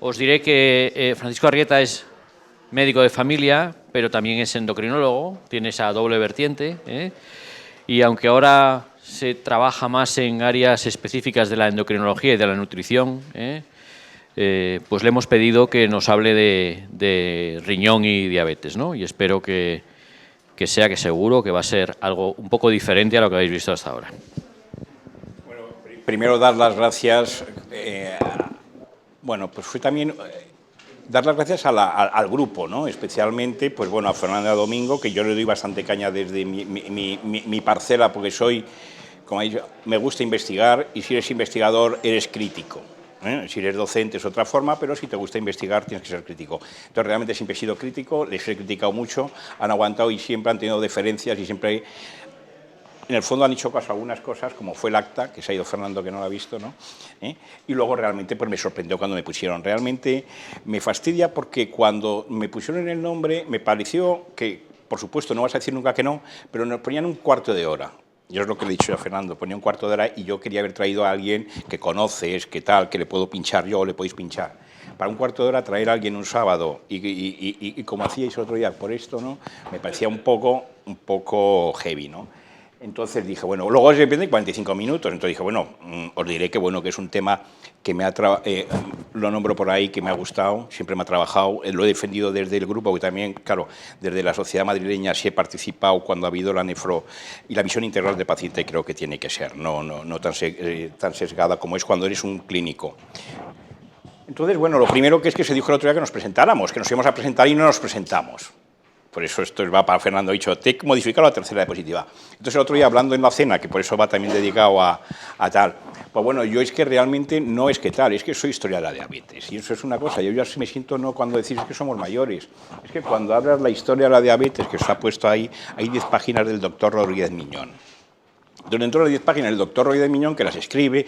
Os diré que Francisco Arrieta es médico de familia, pero también es endocrinólogo, tiene esa doble vertiente, y aunque ahora se trabaja más en áreas específicas de la endocrinología y de la nutrición, pues le hemos pedido que nos hable de riñón y diabetes, ¿no? Y espero que seguro que va a ser algo un poco diferente a lo que habéis visto hasta ahora. Bueno, primero dar las gracias, pues fue también dar las gracias al grupo, ¿no? Especialmente, pues bueno, a Fernanda Domingo, que yo le doy bastante caña desde mi parcela, porque soy, como he dicho, me gusta investigar, y si eres investigador, eres crítico. Si eres docente es otra forma, pero si te gusta investigar tienes que ser crítico. Entonces realmente siempre he sido crítico, les he criticado mucho, han aguantado y siempre han tenido deferencias y siempre, en el fondo, han hecho caso a algunas cosas, como fue el acta, que se ha ido Fernando, que no lo ha visto, ¿no? Y luego realmente pues me sorprendió cuando me pusieron. Realmente me fastidia porque cuando me pusieron el nombre me pareció que, por supuesto, no vas a decir nunca que no, pero nos ponían un cuarto de hora. Yo es lo que le he dicho a Fernando, ponía un cuarto de hora y yo quería haber traído a alguien que conoces, que tal, que le puedo pinchar yo o le podéis pinchar. Para un cuarto de hora traer a alguien un sábado y como hacíais otro día por esto, ¿no? Me parecía un poco heavy, ¿no? Entonces dije, bueno, luego se pierde 45 minutos, entonces dije, bueno, os diré que bueno, que es un tema que lo nombro por ahí, que me ha gustado, siempre me ha trabajado, lo he defendido desde el grupo, que también, claro, desde la sociedad madrileña sí he participado cuando ha habido la nefro y la visión integral del paciente, creo que tiene que ser, no tan sesgada como es cuando eres un clínico. Entonces, bueno, lo primero que es que se dijo el otro día que nos presentáramos, que nos íbamos a presentar y no nos presentamos. Por eso esto va para Fernando, ha dicho, te he modificado la tercera diapositiva. Entonces el otro día hablando en la cena, que por eso va también dedicado a tal, pues bueno, yo es que realmente no es que tal, es que soy historia de la diabetes. Y eso es una cosa, yo ya me siento no cuando decís que somos mayores, es que cuando hablas la historia de la diabetes, que se ha puesto ahí, hay 10 páginas del doctor Rodríguez Miñón. Dentro de las 10 páginas el doctor Rodríguez Miñón, que las escribe,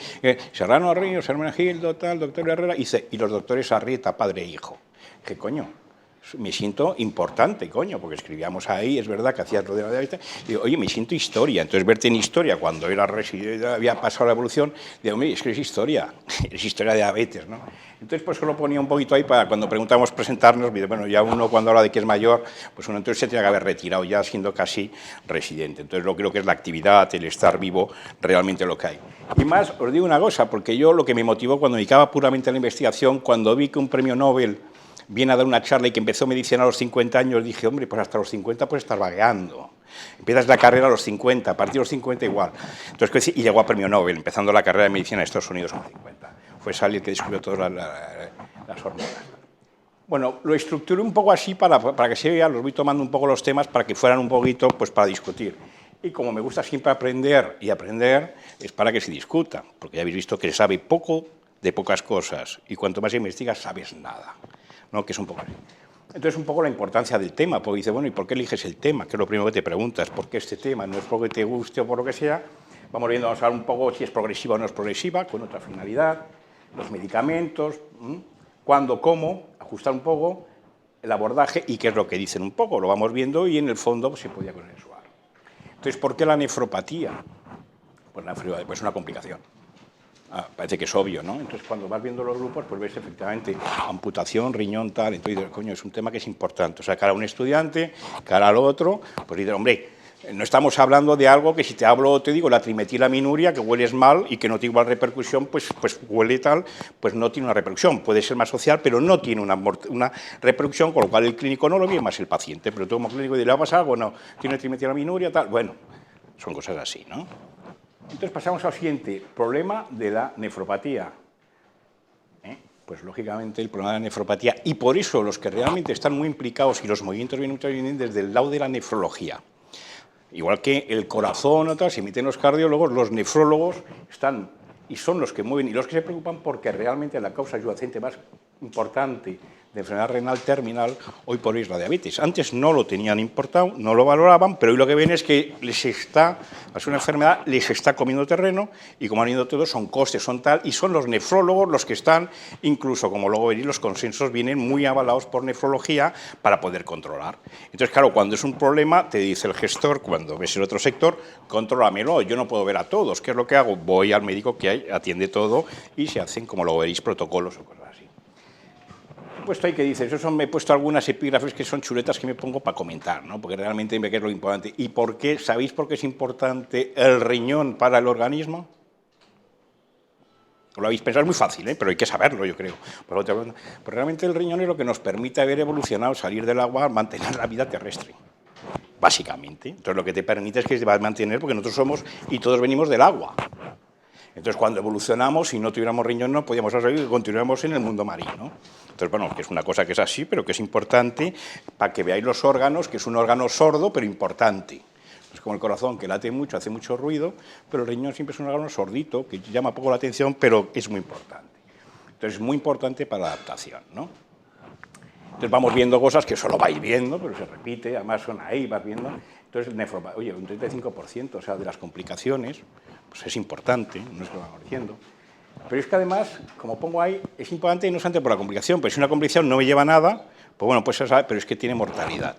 Serrano Ríos, Hermenegildo, tal, doctor Herrera, y los doctores Arrieta, padre e hijo. ¿Qué coño? Me siento importante, coño, porque escribíamos ahí, es verdad que hacías lo de la diabetes, y digo, oye, me siento historia. Entonces, verte en historia, cuando era residente, había pasado la evolución, digo, oye, es que es historia de diabetes, ¿no? Entonces, pues lo ponía un poquito ahí para cuando preguntamos presentarnos, bueno, ya uno cuando habla de que es mayor, pues uno entonces se tiene que haber retirado ya siendo casi residente. Entonces, lo creo que es la actividad, el estar vivo, realmente lo que hay. Y más, os digo una cosa, porque yo lo que me motivó cuando me dedicaba puramente a la investigación, cuando vi que un premio Nobel viene a dar una charla y que empezó medicina a los 50 años, dije, hombre, pues hasta los 50 puedes estar vagueando. Empiezas la carrera a los 50, a partir de los 50 igual. Entonces, y llegó a premio Nobel, empezando la carrera de medicina en Estados Unidos con 50. Fue Sally el que descubrió todas las hormonas. Bueno, lo estructuré un poco así para que se vea, los voy tomando un poco los temas para que fueran un poquito pues para discutir. Y como me gusta siempre aprender y aprender, es para que se discuta, porque ya habéis visto que se sabe poco de pocas cosas, y cuanto más investigas, sabes nada, ¿no? Que es un poco así. Entonces, un poco la importancia del tema, porque dice, bueno, ¿y por qué eliges el tema? Que es lo primero que te preguntas, ¿por qué este tema? No es porque te guste o por lo que sea. Vamos viendo, vamos a hablar un poco si es progresiva o no es progresiva, con otra finalidad, los medicamentos, cuándo, cómo, ajustar un poco el abordaje y qué es lo que dicen un poco, lo vamos viendo y en el fondo pues, se podía consensuar. Entonces, ¿por qué la nefropatía? Pues la nefropatía es una complicación. Parece que es obvio, ¿no? Entonces, cuando vas viendo los grupos, pues ves efectivamente amputación, riñón, tal. Entonces, dices, coño, es un tema que es importante. O sea, cara a un estudiante, cara al otro, pues dices, hombre, no estamos hablando de algo que si te hablo, te digo, la trimetilaminuria, que hueles mal y que no tiene igual repercusión, pues huele tal, pues no tiene una repercusión. Puede ser más social, pero no tiene una repercusión, con lo cual el clínico no lo ve, más el paciente. Pero tú como clínico, ¿le va a pasar algo? No, tiene trimetilaminuria, tal. Bueno, son cosas así, ¿no? Entonces pasamos al siguiente, problema de la nefropatía. Pues lógicamente el problema de la nefropatía, y por eso los que realmente están muy implicados y los movimientos vienen desde el lado de la nefrología. Igual que el corazón o tal, se emiten los cardiólogos, los nefrólogos están y son los que mueven y los que se preocupan porque realmente la causa subyacente más importante de enfermedad renal terminal hoy por hoy es la diabetes. Antes no lo tenían importado, no lo valoraban, pero hoy lo que ven es que es una enfermedad, les está comiendo terreno y como han ido todos, son costes, son tal, y son los nefrólogos los que están, incluso como luego veréis, los consensos vienen muy avalados por nefrología para poder controlar. Entonces, claro, cuando es un problema, te dice el gestor, cuando ves el otro sector, contrólamelo, yo no puedo ver a todos, ¿qué es lo que hago? Voy al médico que atiende todo y se hacen, como luego veréis, protocolos o cosas así. puesto ahí que dices, eso me he puesto algunas epígrafes que son chuletas que me pongo para comentar, ¿no? Porque realmente me queda lo importante. ¿Y por qué? ¿Sabéis por qué es importante el riñón para el organismo? Lo habéis pensado, es muy fácil, pero hay que saberlo, yo creo. Pues realmente el riñón es lo que nos permite haber evolucionado, salir del agua, mantener la vida terrestre, básicamente. Entonces lo que te permite es que se va a mantener, porque nosotros somos, y todos venimos del agua. Entonces cuando evolucionamos, si no tuviéramos riñón, no podíamos salir y continuamos en el mundo marino. Entonces, bueno, que es una cosa que es así, pero que es importante para que veáis los órganos, que es un órgano sordo, pero importante. Es como el corazón, que late mucho, hace mucho ruido, pero el riñón siempre es un órgano sordito, que llama poco la atención, pero es muy importante. Entonces, es muy importante para la adaptación, ¿no? Entonces, vamos viendo cosas que solo vais viendo, pero se repite, además son ahí, vas viendo. Entonces, oye, un 35%, o sea, de las complicaciones, pues es importante, no es que lo vamos diciendo. Pero es que además, como pongo ahí, es importante no solamente por la complicación, pero si una complicación no me lleva a nada, pues bueno, pues se sabe, pero es que tiene mortalidad.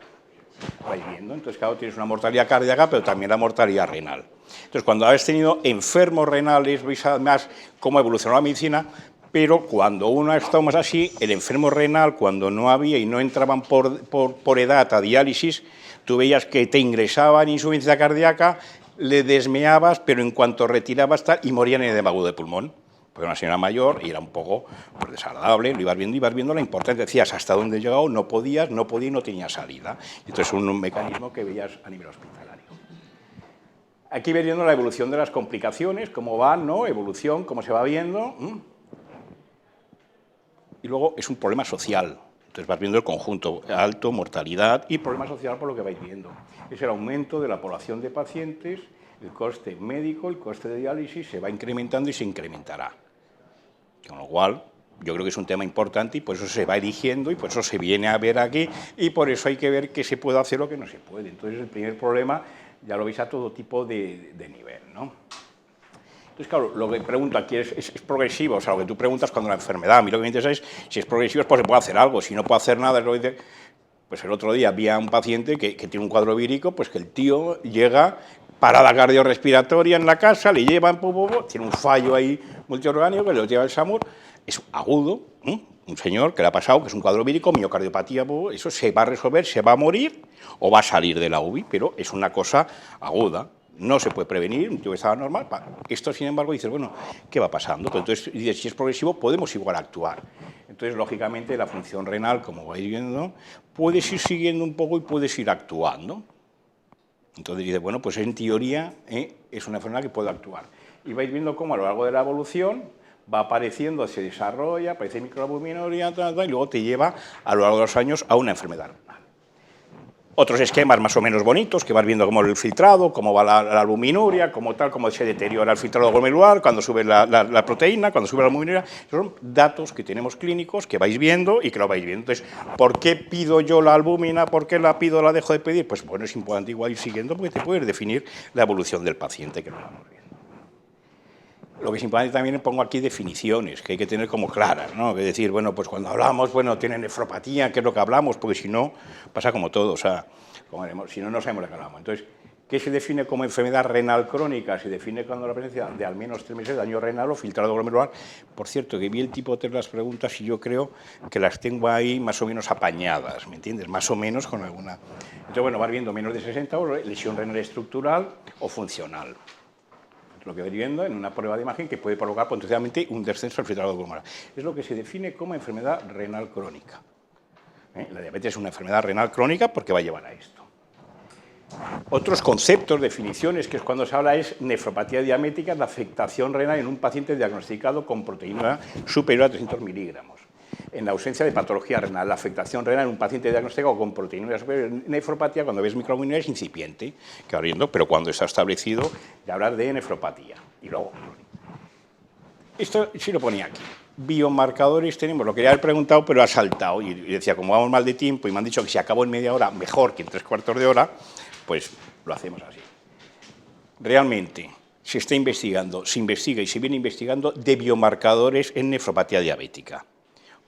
Vais viendo, entonces claro, tienes una mortalidad cardíaca, pero también la mortalidad renal. Entonces, cuando habéis tenido enfermos renales, veis además cómo ha evolucionado la medicina, pero cuando uno ha estado más así, el enfermo renal, cuando no había y no entraban por edad a diálisis, tú veías que te ingresaban insuficiencia cardíaca, le desmeabas, pero en cuanto retirabas tal, y morían en edema agudo de pulmón. Porque una señora mayor y era un poco pues, desagradable, lo ibas viendo la importancia, decías hasta dónde he llegado, no podía y no tenía salida. Entonces es un mecanismo que veías a nivel hospitalario. Aquí veis viendo la evolución de las complicaciones, cómo van, ¿no? Evolución, cómo se va viendo. Y luego es un problema social. Entonces vas viendo el conjunto, alto, mortalidad y problema social por lo que vais viendo. Es el aumento de la población de pacientes, el coste médico, el coste de diálisis se va incrementando y se incrementará. Con lo cual, yo creo que es un tema importante y por eso se va eligiendo y por eso se viene a ver aquí y por eso hay que ver qué se puede hacer o qué no se puede. Entonces, el primer problema ya lo veis a todo tipo de nivel, ¿no? Entonces, claro, lo que pregunto aquí es progresivo, o sea, lo que tú preguntas cuando la enfermedad, a mí lo que me interesa es si es progresivo es porque se puede hacer algo, si no puede hacer nada, es lo que dice. Pues el otro día había un paciente que tiene un cuadro vírico, pues que el tío llega, parada cardiorrespiratoria en la casa, le llevan, tiene un fallo ahí multiorgánico, que lo lleva el SAMUR, es agudo, un señor que le ha pasado, que es un cuadro vírico, miocardiopatía, eso se va a resolver, se va a morir o va a salir de la UBI, pero es una cosa aguda. No se puede prevenir, un tío que estaba normal. Esto, sin embargo, dices, bueno, ¿qué va pasando? Entonces, si es progresivo, podemos igual actuar. Entonces, lógicamente, la función renal, como vais viendo, puedes ir siguiendo un poco y puedes ir actuando. Entonces, dices, bueno, pues en teoría es una enfermedad que puede actuar. Y vais viendo cómo a lo largo de la evolución va apareciendo, se desarrolla, aparece microalbuminuria, y luego te lleva a lo largo de los años a una enfermedad renal. Otros esquemas más o menos bonitos, que vas viendo cómo el filtrado, cómo va la albuminuria, cómo se deteriora el filtrado glomerular, cuando sube la proteína, cuando sube la albuminuria. Son datos que tenemos clínicos, que vais viendo y que lo vais viendo. Entonces, ¿por qué pido yo la albúmina? ¿Por qué la pido, la dejo de pedir? Pues bueno, es importante igual ir siguiendo porque te puedes definir la evolución del paciente, que lo vamos viendo. Lo que es importante también pongo aquí definiciones, que hay que tener como claras, ¿no? Es decir, bueno, pues cuando hablamos, bueno, tiene nefropatía, ¿qué es lo que hablamos? Porque si no, pasa como todo, o sea, si no, no sabemos de qué hablamos. Entonces, ¿qué se define como enfermedad renal crónica? Se define cuando la presencia de al menos 3 meses de daño renal o filtrado glomerular. Por cierto, que vi el tipo de las preguntas y yo creo que las tengo ahí más o menos apañadas, ¿me entiendes? Más o menos con alguna. Entonces, bueno, vas viendo menos de 60 o lesión renal estructural o funcional. Lo que vais viendo en una prueba de imagen que puede provocar potencialmente un descenso del filtrado glomerular. Es lo que se define como enfermedad renal crónica. La diabetes es una enfermedad renal crónica porque va a llevar a esto. Otros conceptos, definiciones, que es cuando se habla es nefropatía diabética, la afectación renal en un paciente diagnosticado con proteína superior a 300 miligramos. En la ausencia de patología renal, la afectación renal en un paciente diagnosticado con proteína superior a nefropatía, cuando ves microalbuminuria es incipiente, que abriendo, pero cuando está establecido, ya hablar de nefropatía. Y luego, esto sí lo ponía aquí. Biomarcadores tenemos, lo quería haber preguntado, pero ha saltado. Y decía, como vamos mal de tiempo y me han dicho que si acabo en media hora, mejor que en 3/4 de hora, pues lo hacemos así. Realmente se está investigando, se investiga y se viene investigando de biomarcadores en nefropatía diabética,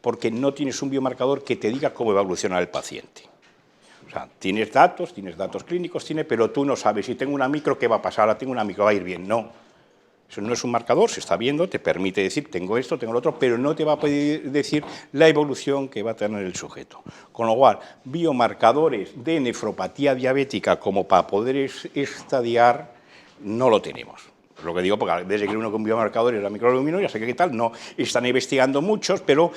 porque no tienes un biomarcador que te diga cómo va a evolucionar el paciente. O sea, tienes datos clínicos, pero tú no sabes, si tengo una micro, ¿qué va a pasar? Ahora tengo una micro, va a ir bien. No. Eso no es un marcador, se está viendo, te permite decir, tengo esto, tengo lo otro, pero no te va a poder decir la evolución que va a tener el sujeto. Con lo cual, biomarcadores de nefropatía diabética como para poder estadiar, no lo tenemos. Lo que digo, porque desde que uno con biomarcadores la microalbumina, ya sé que tal, no están investigando muchos, pero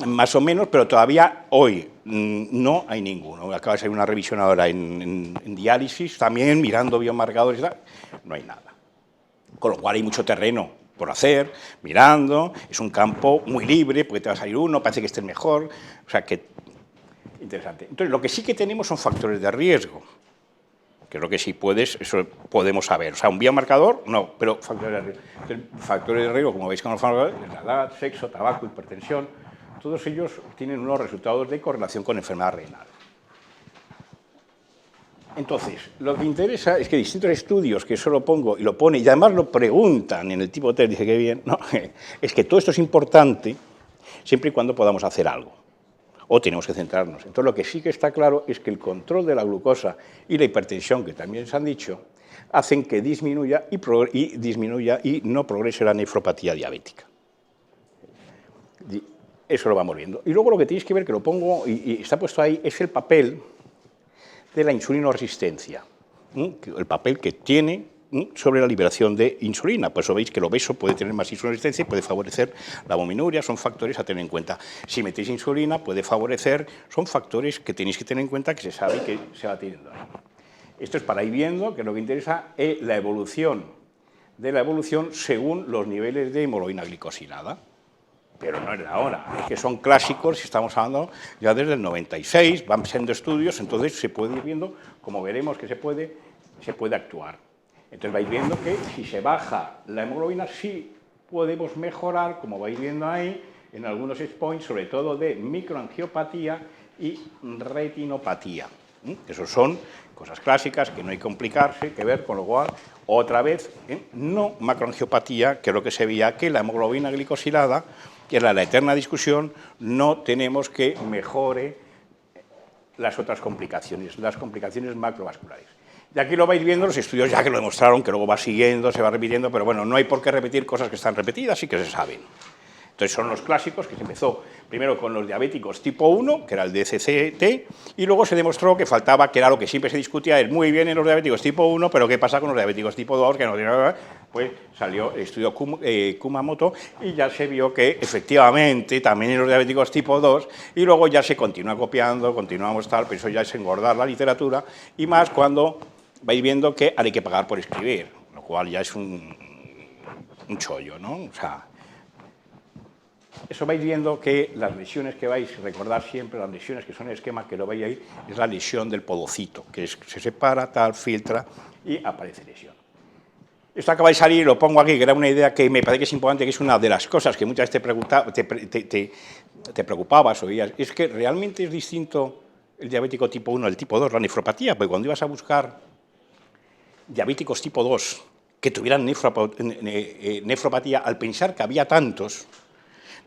más o menos, pero todavía hoy no hay ninguno. Acaba de salir una revisión ahora en diálisis, también mirando biomarcadores y tal, no hay nada. Con lo cual hay mucho terreno por hacer, mirando, es un campo muy libre, porque te va a salir uno, parece que esté mejor, o sea que interesante. Entonces, lo que sí que tenemos son factores de riesgo, que es lo que sí puedes, eso podemos saber. O sea, un biomarcador, no, pero factores de riesgo. Entonces, factores de riesgo, como veis con los biomarcadores, la edad, sexo, tabaco, hipertensión, todos ellos tienen unos resultados de correlación con enfermedad renal. Entonces, lo que interesa es que distintos estudios, que eso lo pongo y lo pone, y además lo preguntan en el tipo 3, dice que bien, no, es que todo esto es importante siempre y cuando podamos hacer algo, o tenemos que centrarnos. Entonces, lo que sí que está claro es que el control de la glucosa y la hipertensión, que también se han dicho, hacen que disminuya y no progrese la nefropatía diabética. Eso lo vamos viendo. Y luego lo que tenéis que ver, que lo pongo y está puesto ahí, es el papel de la insulinoresistencia, el papel que tiene sobre la liberación de insulina. Por eso veis que el obeso puede tener más insulinoresistencia y puede favorecer la albuminuria, son factores a tener en cuenta. Si metéis insulina, puede favorecer, son factores que tenéis que tener en cuenta que se sabe que se va teniendo ahí. Esto es para ir viendo que lo que interesa es la evolución de la evolución según los niveles de hemoglobina glicosilada. Pero no es de ahora, es que son clásicos y estamos hablando ya desde el 96, van siendo estudios, entonces se puede ir viendo, como veremos que se puede actuar. Entonces vais viendo que si se baja la hemoglobina, sí podemos mejorar, como vais viendo ahí, en algunos endpoints, sobre todo de microangiopatía y retinopatía. Esos son cosas clásicas que no hay que complicarse, que ver, con lo cual, otra vez, no macroangiopatía, que es lo que se veía, que la hemoglobina glicosilada, que era la eterna discusión, no tenemos que mejore las otras complicaciones, las complicaciones macrovasculares. Y aquí lo vais viendo, los estudios ya que lo demostraron, que luego va siguiendo, se va repitiendo, pero bueno, no hay por qué repetir cosas que están repetidas y que se saben. Entonces son los clásicos, que se empezó primero con los diabéticos tipo 1, que era el DCCT, y luego se demostró que faltaba, que era lo que siempre se discutía, es muy bien en los diabéticos tipo 1, pero ¿qué pasa con los diabéticos tipo 2? Que no tiene nada. Pues salió el estudio Kumamoto y ya se vio que efectivamente también en los diabéticos tipo 2, y luego ya se continúa copiando, continuamos tal, pero eso ya es engordar la literatura, y más cuando vais viendo que ahora hay que pagar por escribir, lo cual ya es un chollo, ¿no? O sea, eso vais viendo que las lesiones que vais a recordar siempre, las lesiones que son el esquema que lo veis ahí, es la lesión del podocito, que se separa, tal, filtra y aparece lesión. Esto acaba de salir, lo pongo aquí, que era una idea que me parece que es importante, que es una de las cosas que muchas veces te preocupabas, oías, es que realmente es distinto el diabético tipo 1 del tipo 2, la nefropatía, porque cuando ibas a buscar diabéticos tipo 2 que tuvieran nefropatía, al pensar que había tantos,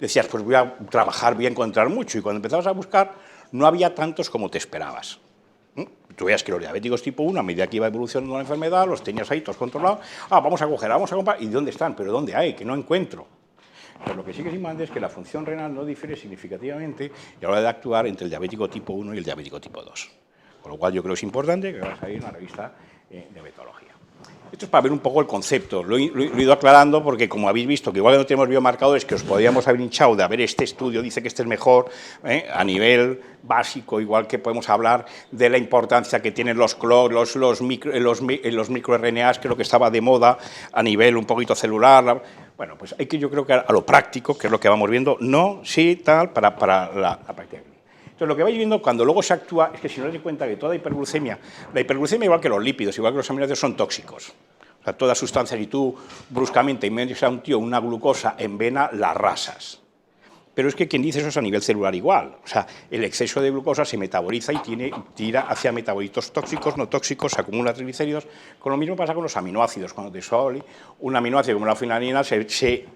decías, pues voy a trabajar, voy a encontrar mucho, y cuando empezabas a buscar, no había tantos como te esperabas. Tú veías que los diabéticos tipo 1, a medida que iba evolucionando la enfermedad, los tenías ahí todos controlados, vamos a coger, vamos a comprar, ¿y dónde están? ¿Pero dónde hay? Que no encuentro. Pero lo que sí que es importante es que la función renal no difiere significativamente a la hora de actuar entre el diabético tipo 1 y el diabético tipo 2. Con lo cual yo creo que es importante que va a salir en una revista de metodología. Esto es para ver un poco el concepto, lo he ido aclarando porque como habéis visto que igual que no tenemos biomarcadores que os podríamos haber hinchado de haber este estudio dice que este es mejor, a nivel básico, igual que podemos hablar de la importancia que tienen los microRNAs, que es lo que estaba de moda a nivel un poquito celular. Bueno, pues hay que yo creo que a lo práctico, que es lo que vamos viendo, no, sí, tal, para la práctica. Entonces, lo que vais viendo cuando luego se actúa es que si no os dais cuenta que toda hiperglucemia, la hiperglucemia igual que los lípidos, igual que los aminoácidos, son tóxicos. O sea, toda sustancia, si tú bruscamente metes a un tío una glucosa en vena, la rasas. Pero es que quien dice eso es a nivel celular igual. O sea, el exceso de glucosa se metaboliza y tira hacia metabolitos tóxicos, no tóxicos, se acumula triglicéridos. Con lo mismo pasa con los aminoácidos. Cuando te sale un aminoácido como la fenilalaninina se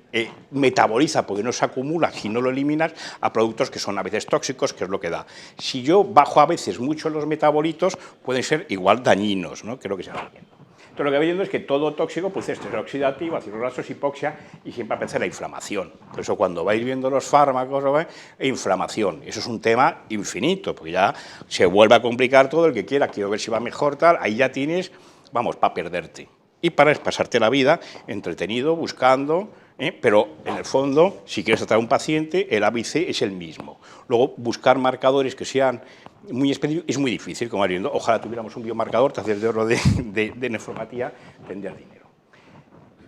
metaboliza porque no se acumula, si no lo eliminas, a productos que son a veces tóxicos, que es lo que da. Si yo bajo a veces mucho los metabolitos, pueden ser igual dañinos, ¿no? Que es lo que se va viendo. Entonces, lo que va viendo es que todo tóxico, pues estrés oxidativo, ácidos grasos, hipoxia, y siempre aparece la inflamación. Por eso, cuando vais viendo los fármacos, inflamación. Eso es un tema infinito, porque ya se vuelve a complicar todo. El que quiera, quiero ver si va mejor, tal, ahí ya tienes, vamos, para perderte. Y para pasarte la vida entretenido, buscando, pero en el fondo, si quieres tratar a un paciente, el ABC es el mismo. Luego, buscar marcadores que sean muy específicos es muy difícil, como viendo. Ojalá tuviéramos un biomarcador, tacer de oro de nefropatía, tendría dinero.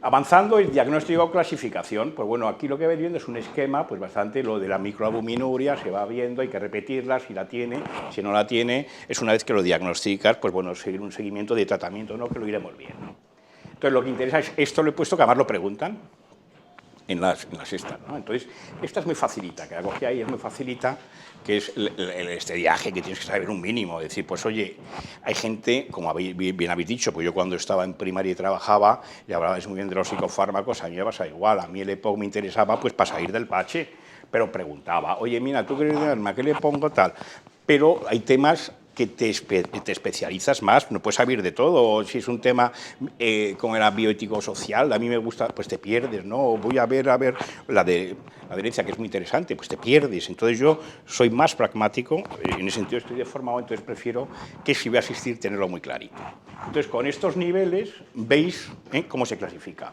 Avanzando, el diagnóstico o clasificación, pues bueno, aquí lo que vais viendo es un esquema, pues bastante lo de la microalbuminuria, se va viendo, hay que repetirla, si la tiene, si no la tiene, es una vez que lo diagnosticas, pues bueno, seguir un seguimiento de tratamiento, ¿no?, que lo iremos viendo. Entonces, lo que interesa es, esto lo he puesto, que además lo preguntan en las estas, ¿no? Entonces, esta es muy facilita, que la cogí ahí, es muy facilita, que es este viaje que tienes que saber un mínimo, es decir, pues oye, hay gente, como bien habéis dicho, pues yo cuando estaba en primaria y trabajaba, y hablabais muy bien de los psicofármacos, a mí me pasa igual, a mí el EPOC me interesaba pues para salir del bache, pero preguntaba, oye, mira, ¿tú quieres darme a qué le pongo tal? Pero hay temas que te especializas más, no puedes saber de todo, o si es un tema como era bioético-social, a mí me gusta, pues te pierdes, ¿no? Voy a ver la de la adherencia, que es muy interesante, pues te pierdes. Entonces yo soy más pragmático, en ese sentido estoy deformado, entonces prefiero que si voy a asistir tenerlo muy clarito. Entonces con estos niveles veis cómo se clasifica.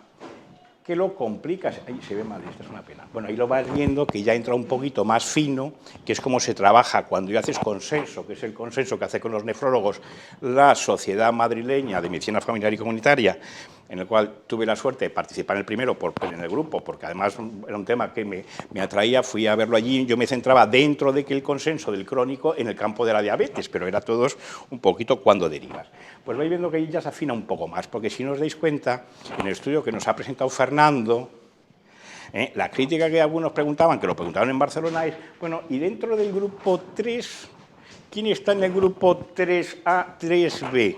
Que lo complicas, ahí se ve mal, esta es una pena. Bueno, ahí lo vas viendo que ya entra un poquito más fino, que es cómo se trabaja cuando ya haces consenso, que es el consenso que hace con los nefrólogos la Sociedad Madrileña de Medicina Familiar y Comunitaria, en el cual tuve la suerte de participar en el primero en el grupo, porque además era un tema que me atraía, fui a verlo allí, yo me centraba dentro de que el consenso del crónico en el campo de la diabetes, pero era todos un poquito cuando derivas. Pues vais viendo que ahí ya se afina un poco más, porque si no os dais cuenta, en el estudio que nos ha presentado Fernando, la crítica que algunos preguntaban, que lo preguntaban en Barcelona, es, bueno, y dentro del grupo 3, ¿quién está en el grupo 3A, 3B?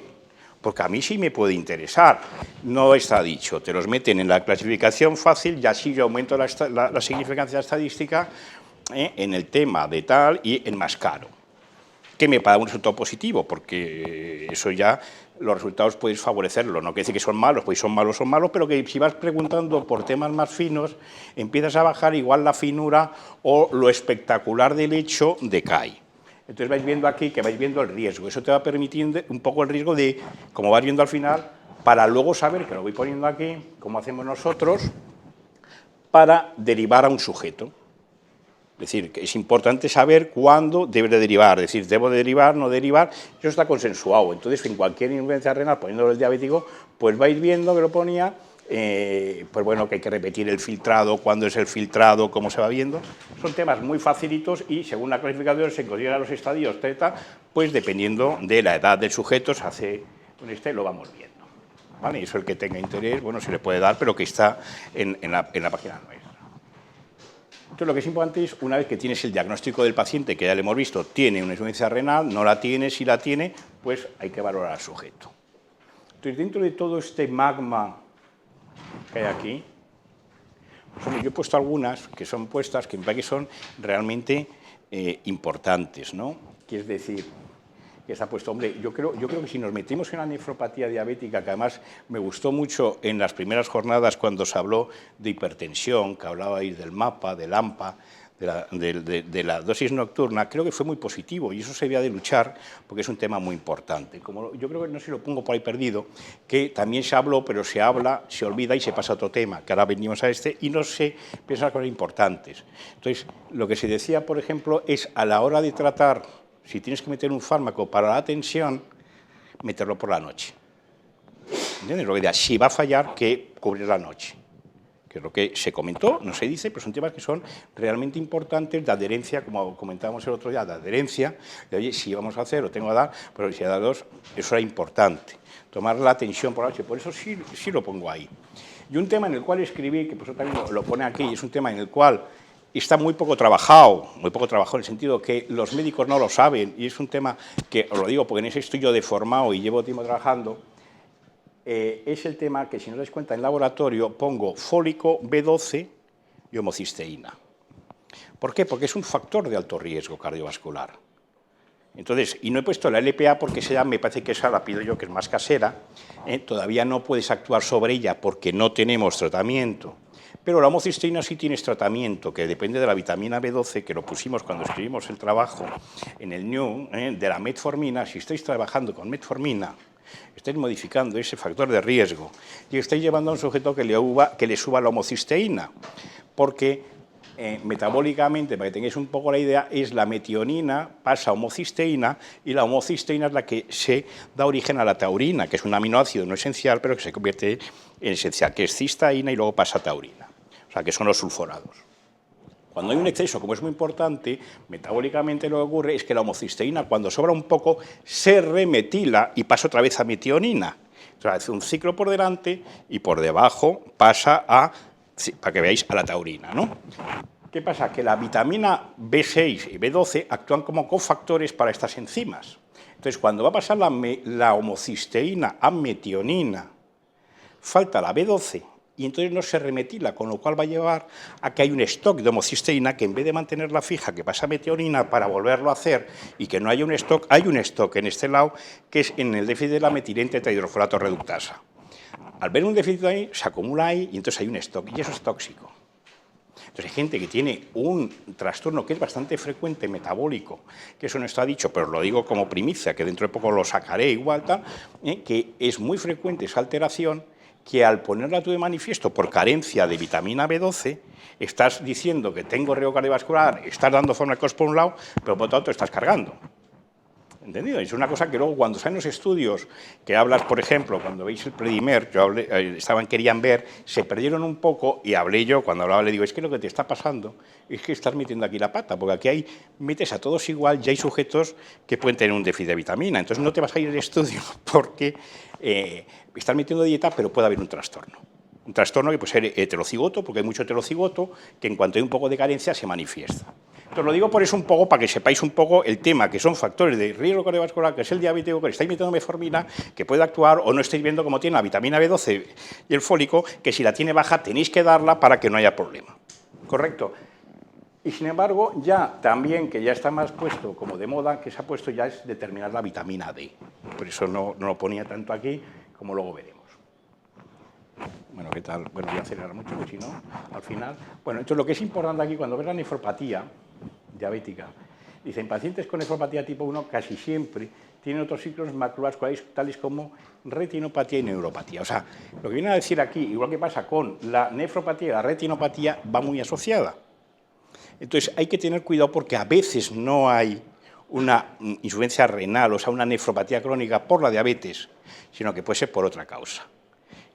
Porque a mí sí me puede interesar, no está dicho, te los meten en la clasificación fácil y así yo aumento la significancia estadística en el tema de tal y en más caro. Que me para un resultado positivo, porque eso ya, los resultados podéis favorecerlo, no quiere decir que son malos, pues son malos, pero que si vas preguntando por temas más finos, empiezas a bajar igual la finura o lo espectacular del hecho decae. Entonces vais viendo aquí que vais viendo el riesgo, eso te va permitiendo un poco el riesgo de, como vas viendo al final, para luego saber, que lo voy poniendo aquí, cómo hacemos nosotros, para derivar a un sujeto. Es decir, que es importante saber cuándo debe de derivar, es decir, debo de derivar, no derivar, eso está consensuado. Entonces, en cualquier influencia renal, poniéndolo el diabético, pues vais viendo que lo ponía, pues bueno, que hay que repetir el filtrado, cuándo es el filtrado, cómo se va viendo. Son temas muy facilitos y, según la clasificación, se consideran los estadios teta, pues dependiendo de la edad del sujeto, se hace con lo vamos viendo. ¿Vale? Y eso el que tenga interés, bueno, se le puede dar, pero que está en la página nuestra. Entonces, lo que es importante es, una vez que tienes el diagnóstico del paciente, que ya le hemos visto, tiene una insuficiencia renal, no la tiene, si la tiene, pues hay que valorar al sujeto. Entonces, dentro de todo este magma que hay aquí, pues, hombre, yo he puesto algunas que son puestas, que me parece que son realmente importantes, ¿no? Que es decir, que está puesto, hombre, yo creo que si nos metemos en la nefropatía diabética, que además me gustó mucho en las primeras jornadas cuando se habló de hipertensión, que hablabais del MAPA, del AMPA, de la dosis nocturna, creo que fue muy positivo y eso se había de luchar porque es un tema muy importante. Como yo creo que, no sé si lo pongo por ahí perdido, que también se habló, pero se habla, se olvida y se pasa a otro tema, que ahora venimos a este y no se piensan cosas importantes. Entonces, lo que se decía, por ejemplo, es a la hora de tratar, si tienes que meter un fármaco para la tensión, meterlo por la noche. ¿Entiendes? Lo que diga, si va a fallar, que cubrir la noche. Que es lo que se comentó, no se dice, pero son temas que son realmente importantes de adherencia, como comentábamos el otro día, de adherencia, de oye, si vamos a hacer o tengo que dar, pero si a dar dos, eso era importante. Tomar la tensión por la noche, por eso sí lo pongo ahí. Y un tema en el cual escribí, que por eso también lo pone aquí, es un tema en el cual está muy poco trabajado en el sentido que los médicos no lo saben, y es un tema que, os lo digo porque en ese estoy yo deformado y llevo tiempo trabajando, es el tema que, si no os dais cuenta, en laboratorio pongo fólico, B12 y homocisteína. ¿Por qué? Porque es un factor de alto riesgo cardiovascular. Entonces, y no he puesto la LPA porque esa me parece que esa la pido yo, que es más casera, todavía no puedes actuar sobre ella porque no tenemos tratamiento. Pero la homocisteína sí tienes tratamiento, que depende de la vitamina B12, que lo pusimos cuando escribimos el trabajo en el New, de la metformina. Si estáis trabajando con metformina, estáis modificando ese factor de riesgo y estáis llevando a un sujeto que le suba la homocisteína, porque metabólicamente, para que tengáis un poco la idea, es la metionina, pasa a homocisteína, y la homocisteína es la que se da origen a la taurina, que es un aminoácido no esencial, pero que se convierte en esencial, que es cisteína y luego pasa a taurina, o sea, que son los sulforados. Cuando hay un exceso, como es muy importante, metabólicamente lo que ocurre es que la homocisteína, cuando sobra un poco, se remetila y pasa otra vez a metionina. Entonces, hace un ciclo por delante y por debajo pasa a, para que veáis, a la taurina, ¿no? ¿Qué pasa? Que la vitamina B6 y B12 actúan como cofactores para estas enzimas. Entonces, cuando va a pasar la homocisteína a metionina, falta la B12 y entonces no se remetila, con lo cual va a llevar a que hay un stock de homocisteína que en vez de mantenerla fija, que pasa a metionina para volverlo a hacer y que no haya un stock, hay un stock en este lado que es en el déficit de la metilente tetrahidrofolato reductasa. Al ver un déficit ahí, se acumula ahí y entonces hay un stock y eso es tóxico. Entonces hay gente que tiene un trastorno que es bastante frecuente, metabólico, que eso no está dicho, pero lo digo como primicia, que dentro de poco lo sacaré igual, tal, que es muy frecuente esa alteración, que al ponerla tú de manifiesto por carencia de vitamina B12, estás diciendo que tengo riesgo cardiovascular, estás dando fármacos por un lado, pero por otro lado estás cargando. ¿Entendido? Es una cosa que luego cuando salen los estudios que hablas, por ejemplo, cuando veis el Predimer, yo hablé, querían ver, se perdieron un poco y hablé yo, cuando hablaba le digo, es que lo que te está pasando es que estás metiendo aquí la pata, porque aquí metes a todos igual, ya hay sujetos que pueden tener un déficit de vitamina, entonces no te vas a ir al estudio porque estás metiendo dieta, pero puede haber un trastorno. Un trastorno que puede ser heterocigoto, porque hay mucho heterocigoto, que en cuanto hay un poco de carencia se manifiesta. Entonces, lo digo por eso un poco, para que sepáis un poco el tema, que son factores de riesgo cardiovascular, que es el diabético, que le estáis metiendo metformina, que puede actuar, o no estáis viendo cómo tiene la vitamina B12 y el fólico, que si la tiene baja tenéis que darla para que no haya problema. ¿Correcto? Y sin embargo, ya también, que ya está más puesto como de moda, que se ha puesto ya es determinar la vitamina D. Por eso no lo ponía tanto aquí, como luego veremos. Bueno, ¿qué tal? Bueno, voy a acelerar mucho, porque si no, al final... Bueno, entonces lo que es importante aquí, cuando ves la nefropatía diabética, dicen, pacientes con nefropatía tipo 1 casi siempre tienen otros ciclos macrovasculares tales como retinopatía y neuropatía. O sea, lo que viene a decir aquí, igual que pasa con la nefropatía y la retinopatía, va muy asociada. Entonces, hay que tener cuidado porque a veces no hay una insuficiencia renal, o sea, una nefropatía crónica por la diabetes, sino que puede ser por otra causa.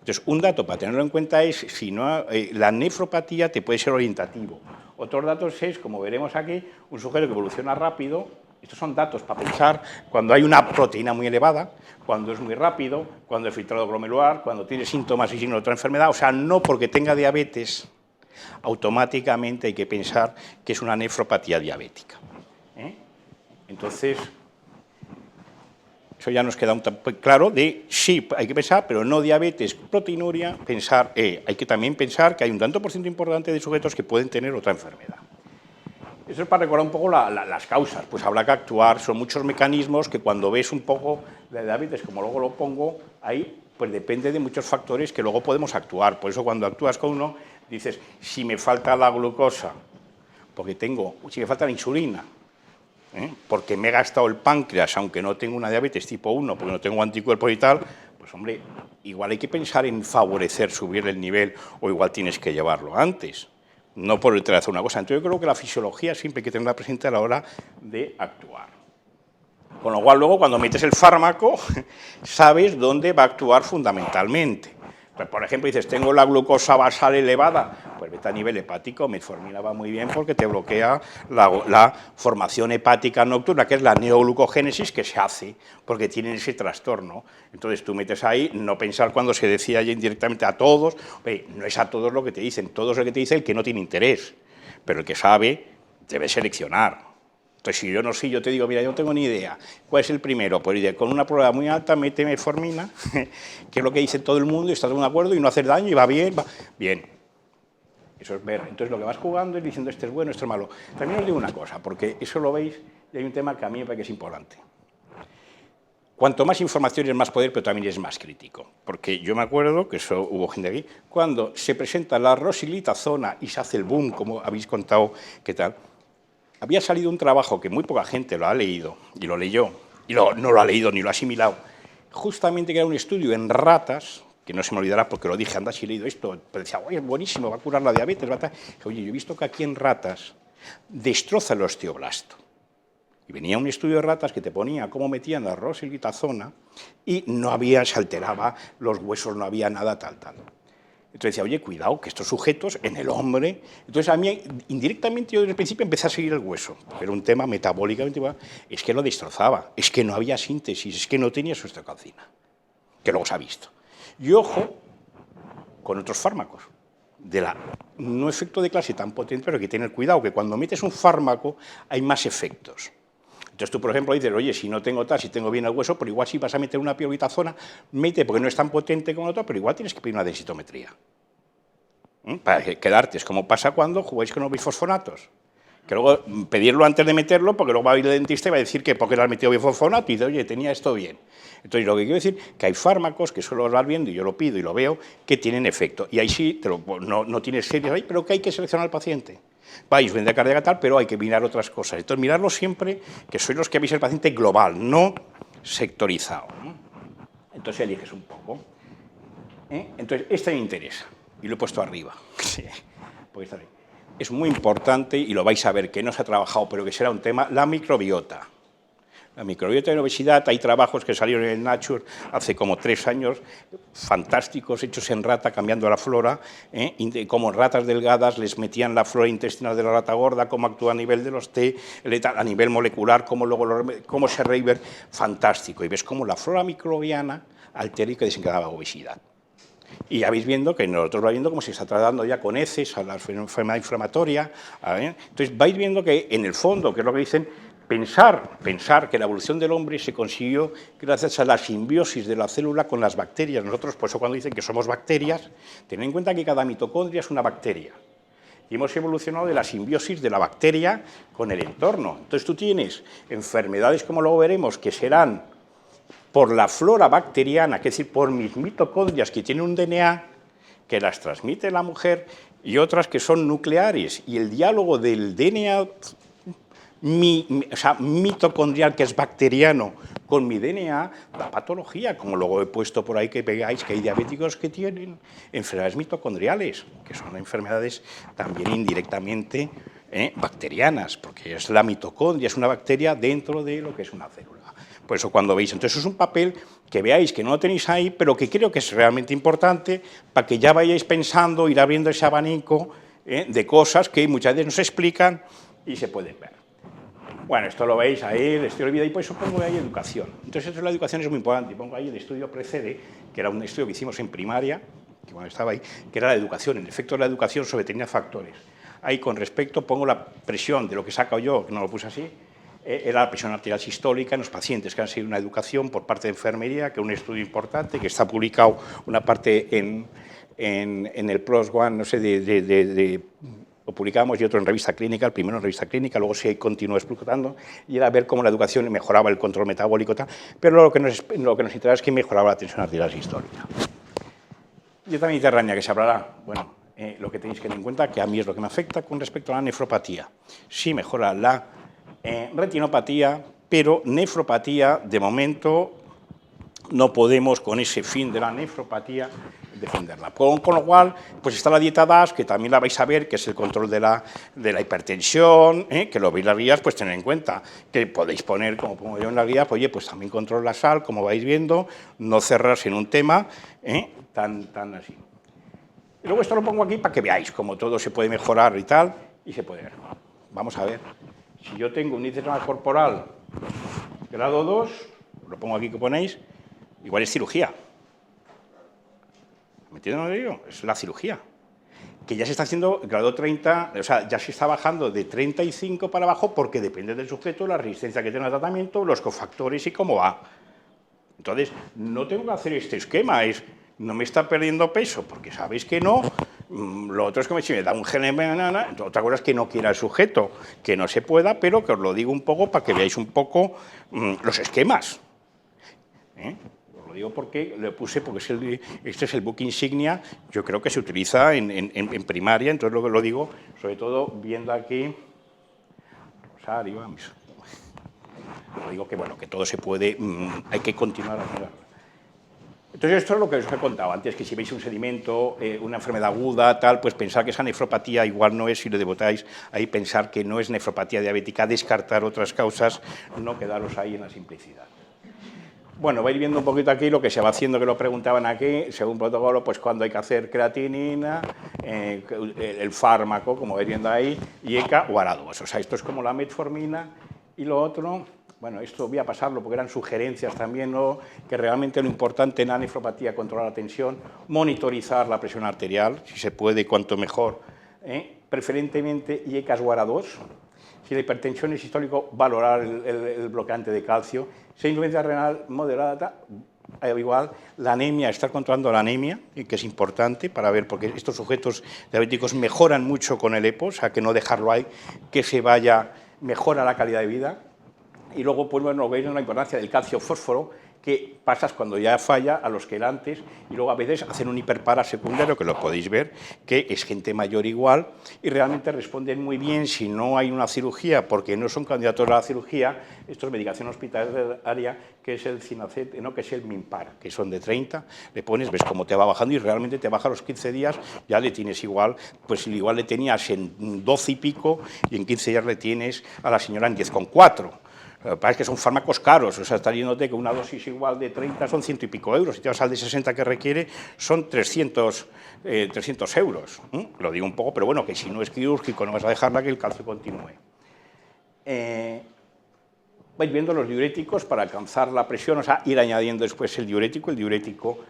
Entonces, un dato para tenerlo en cuenta es, si no, la nefropatía te puede ser orientativo. Otros datos es, como veremos aquí, un sujeto que evoluciona rápido. Estos son datos para pensar cuando hay una proteína muy elevada, cuando es muy rápido, cuando el filtrado glomerular, cuando tiene síntomas y signos de otra enfermedad. O sea, no porque tenga diabetes, automáticamente hay que pensar que es una nefropatía diabética. Entonces... Eso ya nos queda un claro de sí, hay que pensar, pero no diabetes, proteinuria, pensar, hay que también pensar que hay un tanto por ciento importante de sujetos que pueden tener otra enfermedad. Eso es para recordar un poco las causas, pues habrá que actuar, son muchos mecanismos que cuando ves un poco de diabetes, como luego lo pongo, ahí pues depende de muchos factores que luego podemos actuar. Por eso cuando actúas con uno, dices, si me falta la glucosa, porque si me falta la insulina, porque me he gastado el páncreas, aunque no tengo una diabetes tipo 1, porque no tengo anticuerpos y tal, pues hombre, igual hay que pensar en favorecer, subir el nivel, o igual tienes que llevarlo antes, no por hacer una cosa. Entonces yo creo que la fisiología siempre hay que tenerla presente a la hora de actuar. Con lo cual luego cuando metes el fármaco, sabes dónde va a actuar fundamentalmente. Pues, por ejemplo, dices, tengo la glucosa basal elevada, pues vete a nivel hepático, metformina va muy bien porque te bloquea la formación hepática nocturna, que es la neoglucogénesis que se hace porque tienen ese trastorno. Entonces tú metes ahí, no pensar cuando se decía ya indirectamente a todos, oye, no es a todos lo que te dicen, todos lo que te dice el que no tiene interés, pero el que sabe debe seleccionar. Entonces, si yo no sé, yo te digo, mira, yo no tengo ni idea. ¿Cuál es el primero? Pues con una prueba muy alta, mete metformina, que es lo que dice todo el mundo, y está todo de acuerdo, y no hacer daño, y va bien, va bien. Eso es ver. Entonces, lo que vas jugando es diciendo, este es bueno, este es malo. También os digo una cosa, porque eso lo veis, y hay un tema que a mí me parece que es importante. Cuanto más información es más poder, pero también es más crítico. Porque yo me acuerdo, que eso hubo gente aquí, cuando se presenta la rosilitazona y se hace el boom, como habéis contado, ¿qué tal? Había salido un trabajo que muy poca gente lo ha leído, y lo leyó, y no lo ha leído ni lo ha asimilado, justamente que era un estudio en ratas, que no se me olvidará porque lo dije, anda, si he leído esto, pero decía, oye, es buenísimo, va a curar la diabetes, oye, yo he visto que aquí en ratas destroza el osteoblasto. Y venía un estudio de ratas que te ponía cómo metían la rosilitazona y no había, se alteraba los huesos, no había nada, tal. Entonces decía, oye, cuidado, que estos sujetos en el hombre... Entonces a mí, indirectamente, yo desde el principio empecé a seguir el hueso, porque era un tema metabólicamente, es que lo destrozaba, es que no había síntesis, es que no tenía su osteocalcina, que luego se ha visto. Y ojo con otros fármacos, no efecto de clase tan potente, pero hay que tener cuidado, que cuando metes un fármaco hay más efectos. Entonces tú, por ejemplo, dices, oye, si no tengo tal, si tengo bien el hueso, pero igual si vas a meter una pirovitazona, mete, porque no es tan potente como otro, pero igual tienes que pedir una densitometría. Para quedarte, es como pasa cuando jugáis con los bifosfonatos. Que luego pedirlo antes de meterlo, porque luego va a ir el dentista y va a decir que porque le has metido bifosfonato y dice, oye, tenía esto bien. Entonces, lo que quiero decir que hay fármacos que solo los vas viendo, y yo lo pido y lo veo, que tienen efecto. Y ahí sí, no tienes serios ahí, pero que hay que seleccionar al paciente. Vais, vender cardíaca tal, pero hay que mirar otras cosas. Entonces, mirarlo siempre, que sois los que veis el paciente global, no sectorizado. Entonces, eliges un poco. Entonces, este me interesa, y lo he puesto arriba. Sí, porque está ahí. Es muy importante, y lo vais a ver, que no se ha trabajado, pero que será un tema, la microbiota. La microbiota de la obesidad, hay trabajos que salieron en el Nature hace como 3 años, fantásticos, hechos en rata, cambiando la flora, como ratas delgadas les metían la flora intestinal de la rata gorda, cómo actúa a nivel de los T, a nivel molecular, cómo se revive, fantástico. Y ves cómo la flora microbiana altera y que desencadena obesidad. Y ya vais viendo que nosotros vais viendo cómo se está tratando ya con heces a la enfermedad inflamatoria. Entonces vais viendo que en el fondo, que es lo que dicen, pensar que la evolución del hombre se consiguió gracias a la simbiosis de la célula con las bacterias. Nosotros, por eso cuando dicen que somos bacterias, tened en cuenta que cada mitocondria es una bacteria. Y hemos evolucionado de la simbiosis de la bacteria con el entorno. Entonces tú tienes enfermedades, como luego veremos, que serán por la flora bacteriana, es decir, por mis mitocondrias que tienen un DNA que las transmite la mujer, y otras que son nucleares. Y el diálogo del DNA mitocondrial, que es bacteriano, con mi DNA, da patología, como luego he puesto por ahí que veáis que hay diabéticos que tienen enfermedades mitocondriales, que son enfermedades también indirectamente bacterianas, porque es la mitocondria, es una bacteria dentro de lo que es una célula. Por eso cuando veis, entonces es un papel que veáis que no lo tenéis ahí, pero que creo que es realmente importante para que ya vayáis pensando, ir abriendo ese abanico de cosas que muchas veces no se explican y se pueden ver. Bueno, esto lo veis ahí, el estudio de vida, y por eso pongo ahí educación. Entonces, esto de la educación es muy importante. Pongo ahí el estudio precede, que era un estudio que hicimos en primaria, que cuando estaba ahí, que era la educación, el efecto de la educación sobre determinados factores. Ahí, con respecto, pongo la presión de lo que he sacado yo, que no lo puse así, era la presión arterial sistólica en los pacientes que han seguido una educación por parte de enfermería, que es un estudio importante, que está publicado una parte en el PLOS ONE, no sé, lo publicamos y otro en revista clínica, el primero en revista clínica, luego se continuó explotando, y era ver cómo la educación mejoraba el control metabólico, tal, pero lo que nos interesa es que mejoraba la tensión arterial sistólica. Dieta mediterránea, que se hablará, bueno, lo que tenéis que tener en cuenta, que a mí es lo que me afecta con respecto a la nefropatía. Sí mejora la retinopatía, pero nefropatía, de momento, no podemos, con ese fin de la nefropatía, defenderla. Con lo cual, pues está la dieta DAS, que también la vais a ver, que es el control de la hipertensión, que lo veis en las guías, pues tened en cuenta que podéis poner, como pongo yo en la guía, pues, oye, pues también control la sal, como vais viendo, no cerrarse en un tema tan así. Y luego esto lo pongo aquí para que veáis cómo todo se puede mejorar y tal, y se puede ver. Vamos a ver. Si yo tengo un índice corporal grado 2, lo pongo aquí que ponéis, igual es cirugía. ¿Me entienden lo que digo? Es la cirugía. Que ya se está haciendo grado 30, o sea, ya se está bajando de 35 para abajo porque depende del sujeto, la resistencia que tiene al tratamiento, los cofactores y cómo va. Entonces, no tengo que hacer este esquema, no me está perdiendo peso, porque sabéis que no, Lo otro es que si me da un gel, otra cosa es que no quiera el sujeto, que no se pueda, pero que os lo digo un poco para que veáis un poco los esquemas. Os lo digo porque le puse, porque este es el book insignia, yo creo que se utiliza en primaria, entonces lo digo, sobre todo viendo aquí, lo digo que bueno, que todo se puede, hay que continuar a mirarlo. Entonces, esto es lo que os he contado antes, que si veis un sedimento, una enfermedad aguda, tal, pues pensar que esa nefropatía igual no es, si le devotáis, ahí pensar que no es nefropatía diabética, descartar otras causas, no quedaros ahí en la simplicidad. Bueno, vais viendo un poquito aquí lo que se va haciendo, que lo preguntaban aquí, según protocolo, pues cuando hay que hacer creatinina, el fármaco, como vais viendo ahí, y ECA o ARA2. O sea, esto es como la metformina y lo otro. Bueno, esto voy a pasarlo porque eran sugerencias también, ¿no? Que realmente lo importante en la nefropatía es controlar la tensión, monitorizar la presión arterial, si se puede, cuanto mejor, preferentemente IECAS o ARA2. Si la hipertensión es histórico, valorar el bloqueante de calcio. Si hay influencia renal moderada, igual, la anemia, estar controlando la anemia, que es importante para ver, porque estos sujetos diabéticos mejoran mucho con el EPO, o sea, que no dejarlo ahí, que se vaya, mejora la calidad de vida. Y luego, pues bueno, veis la importancia del calcio-fósforo, que pasas cuando ya falla a los quelantes, y luego a veces hacen un hiperpara secundario, que lo podéis ver, que es gente mayor igual, y realmente responden muy bien si no hay una cirugía, porque no son candidatos a la cirugía, esto es medicación hospitalaria, que es el Cinacet, no, que es el Mimpar, que son de 30, le pones, ves cómo te va bajando, y realmente te baja a los 15 días, ya le tienes igual, pues igual le tenías en 12 y pico, y en 15 días le tienes a la señora en 10,4. Lo que pasa es que son fármacos caros, o sea, está yéndote que una dosis igual de 30 son 100 y pico euros, si te vas al de 60 que requiere son 300 euros. Lo digo un poco, pero bueno, que si no es quirúrgico no vas a dejarla que el calcio continúe. Vais viendo los diuréticos para alcanzar la presión, o sea, ir añadiendo después el diurético,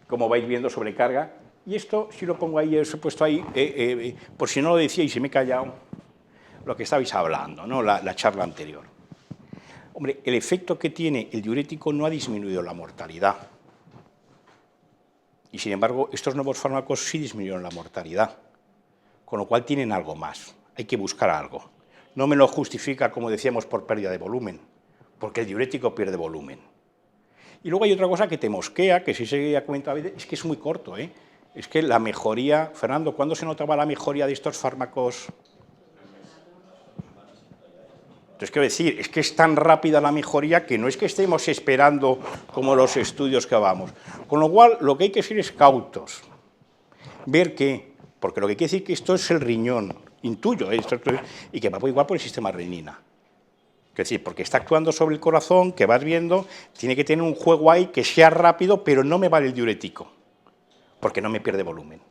como vais viendo, sobrecarga. Y esto, si lo pongo ahí, os he puesto ahí, por si no lo decía y se me he callado, lo que estabais hablando, ¿no? La charla anterior. Hombre, el efecto que tiene el diurético no ha disminuido la mortalidad. Y, sin embargo, estos nuevos fármacos sí disminuyeron la mortalidad, con lo cual tienen algo más. Hay que buscar algo. No me lo justifica, como decíamos, por pérdida de volumen, porque el diurético pierde volumen. Y luego hay otra cosa que te mosquea, que sí se ha comentado a veces, es que es muy corto, ¿eh? Es que la mejoría... Fernando, ¿cuándo se notaba la mejoría de estos fármacos? Entonces, quiero decir, es que es tan rápida la mejoría que no es que estemos esperando como los estudios que vamos. Con lo cual, lo que hay que ser es cautos. Ver que, porque lo que quiere decir que esto es el riñón, intuyo, y que va igual por el sistema renina. Es decir, porque está actuando sobre el corazón, que vas viendo, tiene que tener un juego ahí que sea rápido, pero no me vale el diurético, porque no me pierde volumen.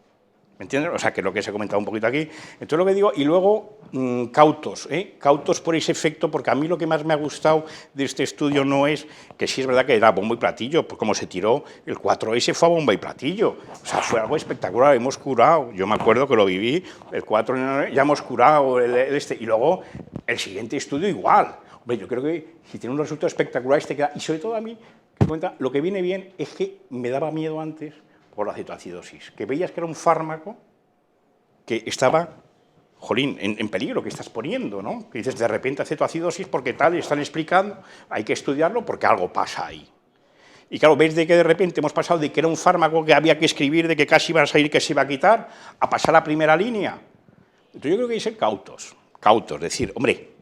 ¿Me entiendes? O sea, que es lo que se ha comentado un poquito aquí. Entonces, lo que digo, y luego, cautos, cautos por ese efecto, porque a mí lo que más me ha gustado de este estudio no es, que sí es verdad que era bombo y platillo, pues como se tiró, el 4S fue a bombo y platillo, o sea, fue algo espectacular, hemos curado, yo me acuerdo que lo viví, el 4 ya hemos curado, y luego el siguiente estudio igual. Hombre, yo creo que si tiene un resultado espectacular, queda, y sobre todo a mí, que cuenta, lo que viene bien es que me daba miedo antes por la cetoacidosis, que veías que era un fármaco que estaba, jolín, en peligro, que estás poniendo, ¿no? Que dices, de repente cetoacidosis, porque tal, y están explicando, hay que estudiarlo porque algo pasa ahí. Y claro, ves de que de repente hemos pasado de que era un fármaco que había que escribir, de que casi iba a salir, que se iba a quitar, a pasar a primera línea. Entonces yo creo que hay que ser cautos, decir, hombre,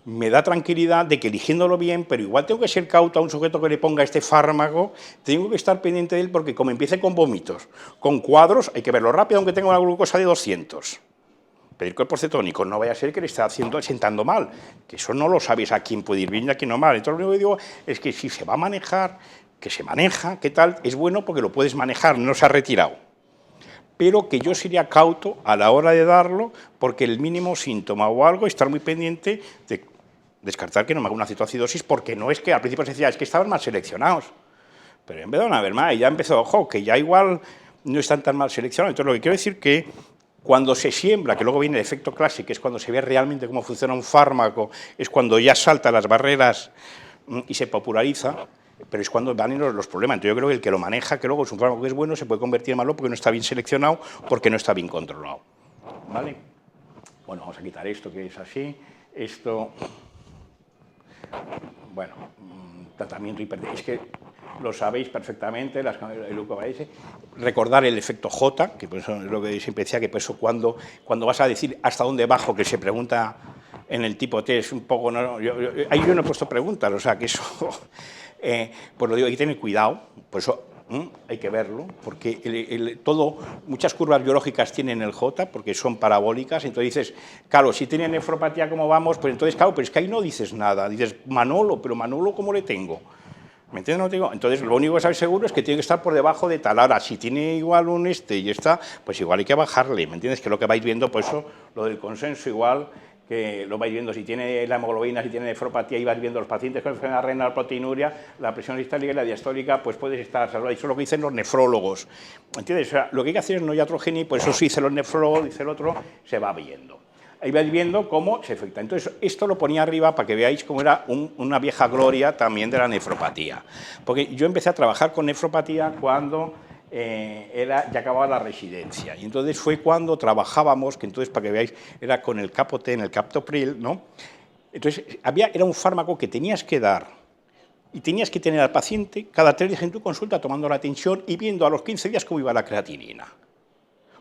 me da tranquilidad de que eligiéndolo bien, pero igual tengo que ser cauto a un sujeto que le ponga este fármaco, tengo que estar pendiente de él porque como empiece con vómitos, con cuadros, hay que verlo rápido aunque tenga una glucosa de 200. Pedir cuerpos cetónicos, no vaya a ser que le esté sentando mal, que eso no lo sabes a quién puede ir bien y a quién no mal. Entonces lo único que digo es que si se va a manejar, que se maneja, ¿qué tal? Es bueno porque lo puedes manejar, no se ha retirado. Pero que yo sería cauto a la hora de darlo porque el mínimo síntoma o algo, estar muy pendiente de descartar que no me haga una cetoacidosis, porque no es que al principio se decía, es que estaban mal seleccionados, pero empezaron a ver más y ya empezó, ojo, que ya igual no están tan mal seleccionados. Entonces lo que quiero decir que cuando se siembra, que luego viene el efecto clásico, que es cuando se ve realmente cómo funciona un fármaco, es cuando ya salta las barreras y se populariza, pero es cuando van los problemas. Entonces yo creo que el que lo maneja, que luego es un fármaco que es bueno, se puede convertir en malo porque no está bien seleccionado, porque no está bien controlado. ¿Vale? Bueno, vamos a quitar esto que es así. Esto, bueno, tratamiento hipertensivo. Es que lo sabéis perfectamente, el UKS. Recordar el efecto J, que por eso es lo que siempre decía, que por eso cuando vas a decir hasta dónde bajo, que se pregunta en el tipo T, es un poco... ahí yo no he puesto preguntas, o sea, que eso... pues lo digo, hay que tener cuidado, por eso hay que verlo, porque muchas curvas biológicas tienen el J, porque son parabólicas, entonces dices, claro, si tiene nefropatía, ¿cómo vamos? Pues entonces, claro, pero es que ahí no dices nada, dices, Manolo, pero Manolo, ¿cómo le tengo? ¿Me entiendes? No te digo. Entonces, lo único que sabes seguro es que tiene que estar por debajo de tal. Ahora, si tiene igual un y está, pues igual hay que bajarle, ¿me entiendes? Que es lo que vais viendo, pues eso, lo del consenso igual, que lo vais viendo, si tiene la hemoglobina, si tiene nefropatía, y vais viendo los pacientes con enfermedad renal, proteinuria, la presión sistólica y la diastólica, pues puedes estar salvado. Eso es lo que dicen los nefrólogos, ¿entiendes? O sea, lo que hay que hacer es no iatrogenia, y por eso sí dice los nefrólogos, dice el otro, se va viendo. Ahí vais viendo cómo se afecta. Entonces, esto lo ponía arriba para que veáis cómo era una vieja gloria también de la nefropatía. Porque yo empecé a trabajar con nefropatía cuando ya acababa la residencia. Y entonces fue cuando trabajábamos, que entonces, para que veáis, era con el Capoten, el Captopril, ¿no? Entonces, era un fármaco que tenías que dar y tenías que tener al paciente cada 3 días en tu consulta tomando la tensión y viendo a los 15 días cómo iba la creatinina.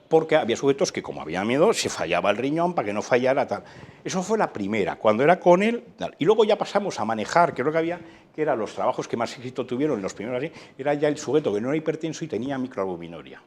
Porque había sujetos que, como había miedo, se fallaba el riñón para que no fallara tal. Eso fue la primera, cuando era con él. Tal. Y luego ya pasamos a manejar, que es lo que había, que eran los trabajos que más éxito tuvieron en los primeros así, era ya el sujeto que no era hipertenso y tenía microalbuminuria.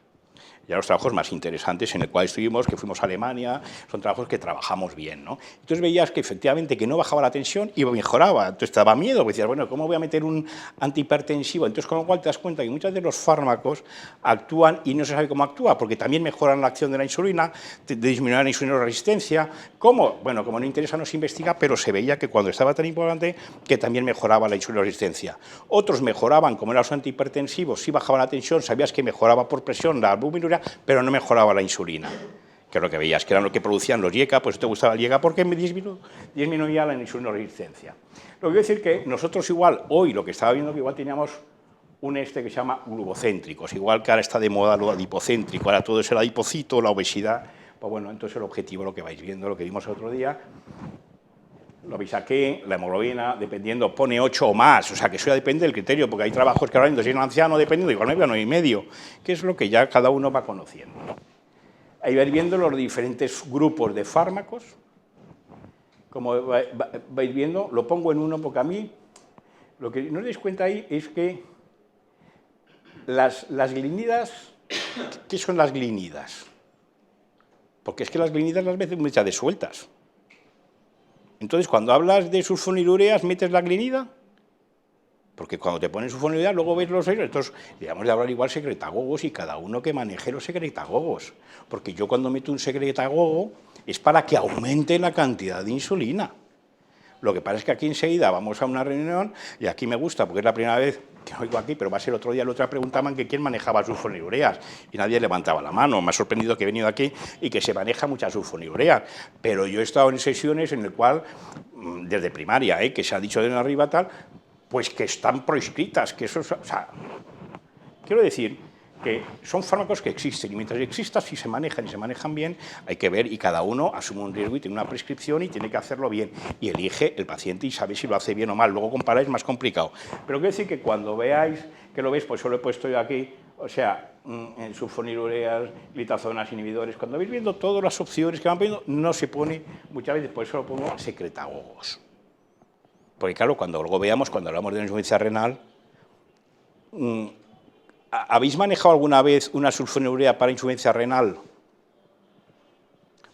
Ya los trabajos más interesantes en el cual estuvimos, que fuimos a Alemania, son trabajos que trabajamos bien, ¿no? Entonces veías que efectivamente que no bajaba la tensión y mejoraba, entonces te daba miedo, porque decías, bueno, ¿cómo voy a meter un antihipertensivo? Entonces con lo cual te das cuenta que muchos de los fármacos actúan y no se sabe cómo actúa, porque también mejoran la acción de la insulina, disminuyen la insulinoresistencia. ¿Cómo? Bueno, como no interesa no se investiga, pero se veía que cuando estaba tan importante que también mejoraba la insulinoresistencia. Otros mejoraban, como eran los antihipertensivos, sí bajaba la tensión, sabías que mejoraba por presión la albuminuria, pero no mejoraba la insulina, que es lo que veías, que era lo que producían los IECA, pues te gustaba el IECA porque disminuía la insulinoresistencia. Lo que quiero decir que nosotros igual, hoy lo que estaba viendo, que igual teníamos un que se llama globocéntricos, igual que ahora está de moda lo adipocéntrico, ahora todo es el adipocito, la obesidad, pues bueno, entonces el objetivo, lo que vais viendo, lo que vimos el otro día, lo veis aquí, la hemoglobina, dependiendo, pone 8 o más, o sea que eso ya depende del criterio, porque hay trabajos que ahora si es un anciano, dependiendo, igual 9,5, que es lo que ya cada uno va conociendo. Ahí vais viendo los diferentes grupos de fármacos, como vais viendo, lo pongo en uno porque a mí, lo que no os dais cuenta ahí es que las glinidas, ¿qué son las glinidas? Porque es que las glinidas las veces muchas de sueltas. Entonces, cuando hablas de sulfonilureas, ¿metes la glinida? Porque cuando te ponen sulfonilureas, luego ves los sellos. Entonces, digamos de hablar igual secretagogos y cada uno que maneje los secretagogos. Porque yo cuando meto un secretagogo es para que aumente la cantidad de insulina. Lo que pasa es que aquí enseguida vamos a una reunión, y aquí me gusta, porque es la primera vez que oigo aquí, pero va a ser otro día, la otra preguntaban que quién manejaba sulfonilureas, y nadie levantaba la mano. Me ha sorprendido que he venido aquí y que se maneja mucha sulfonilurea, pero yo he estado en sesiones en las cuales, desde primaria, que se ha dicho de arriba tal, pues que están proscritas, que eso, o sea, quiero decir que son fármacos que existen, y mientras existan, si se manejan y se manejan bien, hay que ver, y cada uno asume un riesgo y tiene una prescripción y tiene que hacerlo bien, y elige el paciente y sabe si lo hace bien o mal, luego comparar es más complicado. Pero quiero decir que cuando veáis, que lo veis, pues solo he puesto yo aquí, o sea, en sulfonilureas, glitazonas, inhibidores, cuando vais viendo todas las opciones que van viendo, no se pone, muchas veces, por eso lo pongo secretagogos. Porque claro, cuando luego veamos, cuando hablamos de insuficiencia renal, ¿habéis manejado alguna vez una sulfonilurea para insuficiencia renal?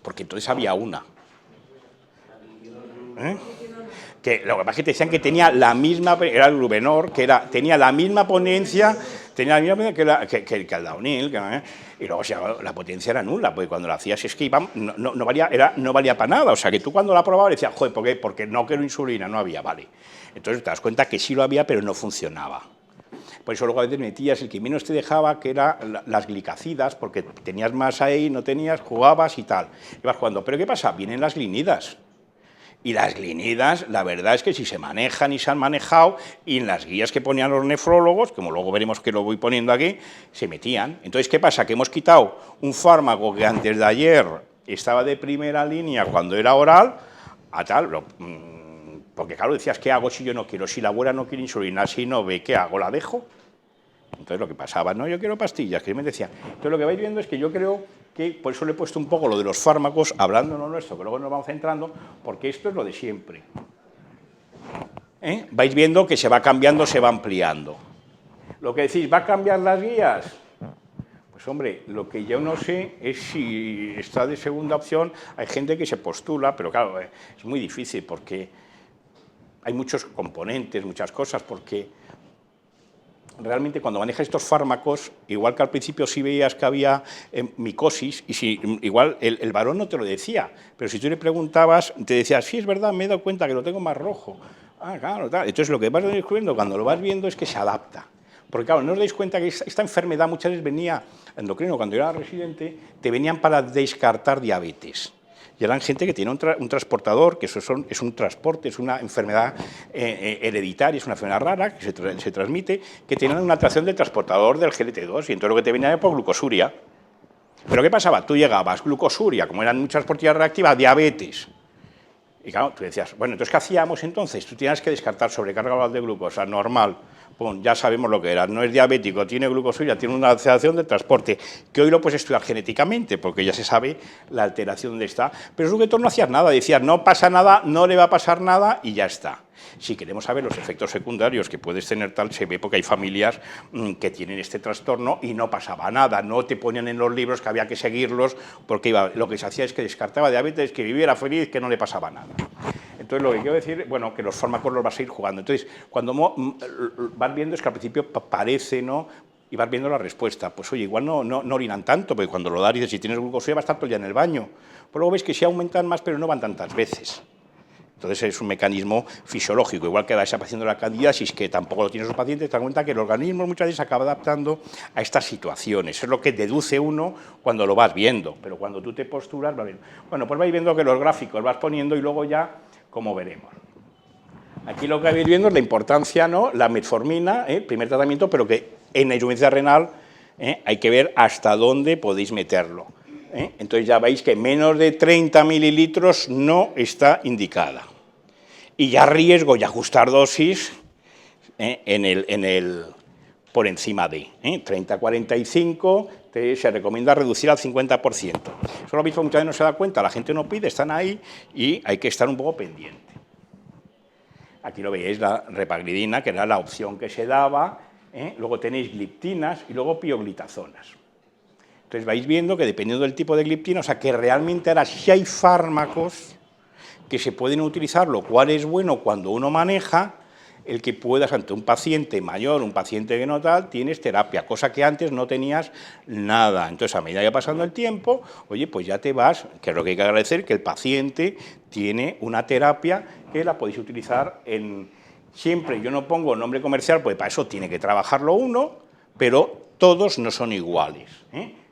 Porque entonces había una. Que lo que pasa es que te decían que tenía la misma, era el Glubenor, que tenía la misma potencia, que el Caldaunil, y luego o sea, la potencia era nula, porque cuando la hacías es que no valía para nada, o sea que tú cuando la probabas decías, joder, ¿por qué? Porque no quiero insulina, no había, vale. Entonces te das cuenta que sí lo había, pero no funcionaba. Por eso luego a veces metías el que menos te dejaba, que eran las glicacidas, porque tenías más ahí, no tenías, jugabas y tal. Ibas jugando. Pero ¿qué pasa? Vienen las glinidas. Y las glinidas, la verdad es que si se manejan y se han manejado, y en las guías que ponían los nefrólogos, como luego veremos que lo voy poniendo aquí, se metían. Entonces, ¿qué pasa? Que hemos quitado un fármaco que antes de ayer estaba de primera línea cuando era oral, a tal, porque claro, decías, ¿qué hago si yo no quiero? Si la abuela no quiere insulina, si no ve, ¿qué hago? ¿La dejo? Entonces lo que pasaba, no, yo quiero pastillas, que me decían. Entonces lo que vais viendo es que yo creo que, por eso le he puesto un poco lo de los fármacos, hablando no nuestro, que luego nos vamos centrando, porque esto es lo de siempre. Vais viendo que se va cambiando, se va ampliando. Lo que decís, ¿va a cambiar las guías? Pues hombre, lo que yo no sé es si está de segunda opción, hay gente que se postula, pero claro, es muy difícil porque hay muchos componentes, muchas cosas, porque realmente cuando manejas estos fármacos, igual que al principio sí veías que había micosis, y si, igual el varón no te lo decía, pero si tú le preguntabas, te decía, sí, es verdad, me he dado cuenta que lo tengo más rojo. Ah, claro, tal. Entonces lo que vas descubriendo cuando lo vas viendo es que se adapta. Porque claro, no os dais cuenta que esta enfermedad muchas veces venía, endocrino, cuando yo era residente, te venían para descartar diabetes. Y eran gente que tiene un transportador, que eso es un transporte, es una enfermedad hereditaria, es una enfermedad rara, que se transmite, que tienen una atracción del transportador del GLT2, y entonces lo que te venía era por glucosuria. Pero ¿qué pasaba? Tú llegabas, glucosuria, como eran muchas proteínas reactivas, diabetes. Y claro, tú decías, bueno, entonces ¿qué hacíamos entonces? Tú tienes que descartar sobrecarga de glucosa, normal. Pum, ya sabemos lo que era, no es diabético, tiene glucosuria, tiene una alteración del transporte, que hoy lo puedes estudiar genéticamente, porque ya se sabe la alteración donde está, pero es que tú no hacías nada, decías, no pasa nada, no le va a pasar nada y ya está. Si queremos saber los efectos secundarios que puedes tener tal, se ve porque hay familias que tienen este trastorno y no pasaba nada, no te ponían en los libros que había que seguirlos, porque lo que se hacía es que descartaba diabetes, que viviera feliz, que no le pasaba nada. Entonces, lo que quiero decir, bueno, que los fármacos los vas a ir jugando. Entonces, cuando vas viendo es que al principio parece, ¿no?, y vas viendo la respuesta. Pues oye, igual no orinan tanto, porque cuando lo das dices, si tienes glucosuria va a estar todo el día en el baño. Pues luego ves que sí aumentan más, pero no van tantas veces. Entonces es un mecanismo fisiológico, igual que va desapareciendo la candidiasis, que tampoco lo tienen los pacientes, te das cuenta que el organismo muchas veces se acaba adaptando a estas situaciones. Es lo que deduce uno cuando lo vas viendo, pero cuando tú te posturas, vas viendo. Bueno, pues vais viendo que los gráficos vas poniendo y luego ya, como veremos. Aquí lo que vais viendo es la importancia, ¿no?, la metformina, primer tratamiento, pero que en la insuficiencia renal hay que ver hasta dónde podéis meterlo. Entonces ya veis que menos de 30 mililitros no está indicada. Y ya riesgo y ajustar dosis por encima de 30-45, se recomienda reducir al 50%. Eso lo mismo muchas veces no se da cuenta, la gente no pide, están ahí y hay que estar un poco pendiente. Aquí lo veis, la repaglidina, que era la opción que se daba, luego tenéis gliptinas y luego pioglitazonas. Entonces vais viendo que dependiendo del tipo de gliptina, o sea que realmente ahora sí hay fármacos que se pueden utilizar, lo cual es bueno cuando uno maneja el que puedas, ante un paciente mayor, un paciente que no tal, tienes terapia, cosa que antes no tenías nada. Entonces, a medida que va pasando el tiempo, oye, pues ya te vas, que es lo que hay que agradecer, que el paciente tiene una terapia que la podéis utilizar siempre. Yo no pongo nombre comercial, porque para eso tiene que trabajarlo uno, pero todos no son iguales.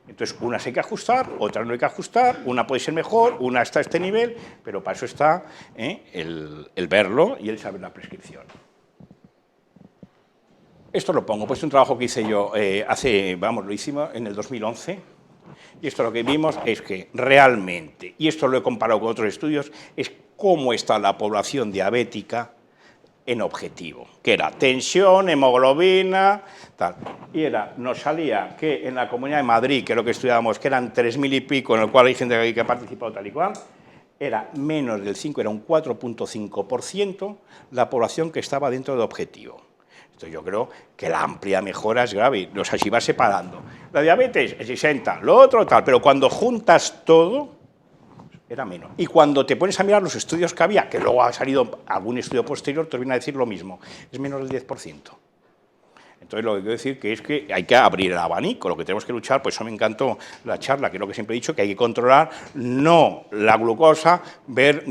Entonces, unas hay que ajustar, otras no hay que ajustar, una puede ser mejor, una está a este nivel, pero para eso está el verlo y el saber la prescripción. Esto lo pongo, pues es un trabajo que hice yo lo hicimos en el 2011, y esto lo que vimos es que realmente, y esto lo he comparado con otros estudios, es cómo está la población diabética en objetivo, que era tensión, hemoglobina, tal. Y nos salía que en la Comunidad de Madrid, que es lo que estudiábamos, que eran 3.000 y pico, en el cual hay gente que ha participado tal y cual, era menos del 5, era un 4,5% la población que estaba dentro de objetivo. Entonces yo creo que la amplia mejora es grave, o sea, si vas separando. La diabetes es 60, lo otro tal, pero cuando juntas todo, era menos. Y cuando te pones a mirar los estudios que había, que luego ha salido algún estudio posterior, te viene a decir lo mismo, es menos del 10%. Entonces, lo que quiero decir que es que hay que abrir el abanico, lo que tenemos que luchar, pues eso me encantó la charla, que es lo que siempre he dicho, que hay que controlar no la glucosa, ver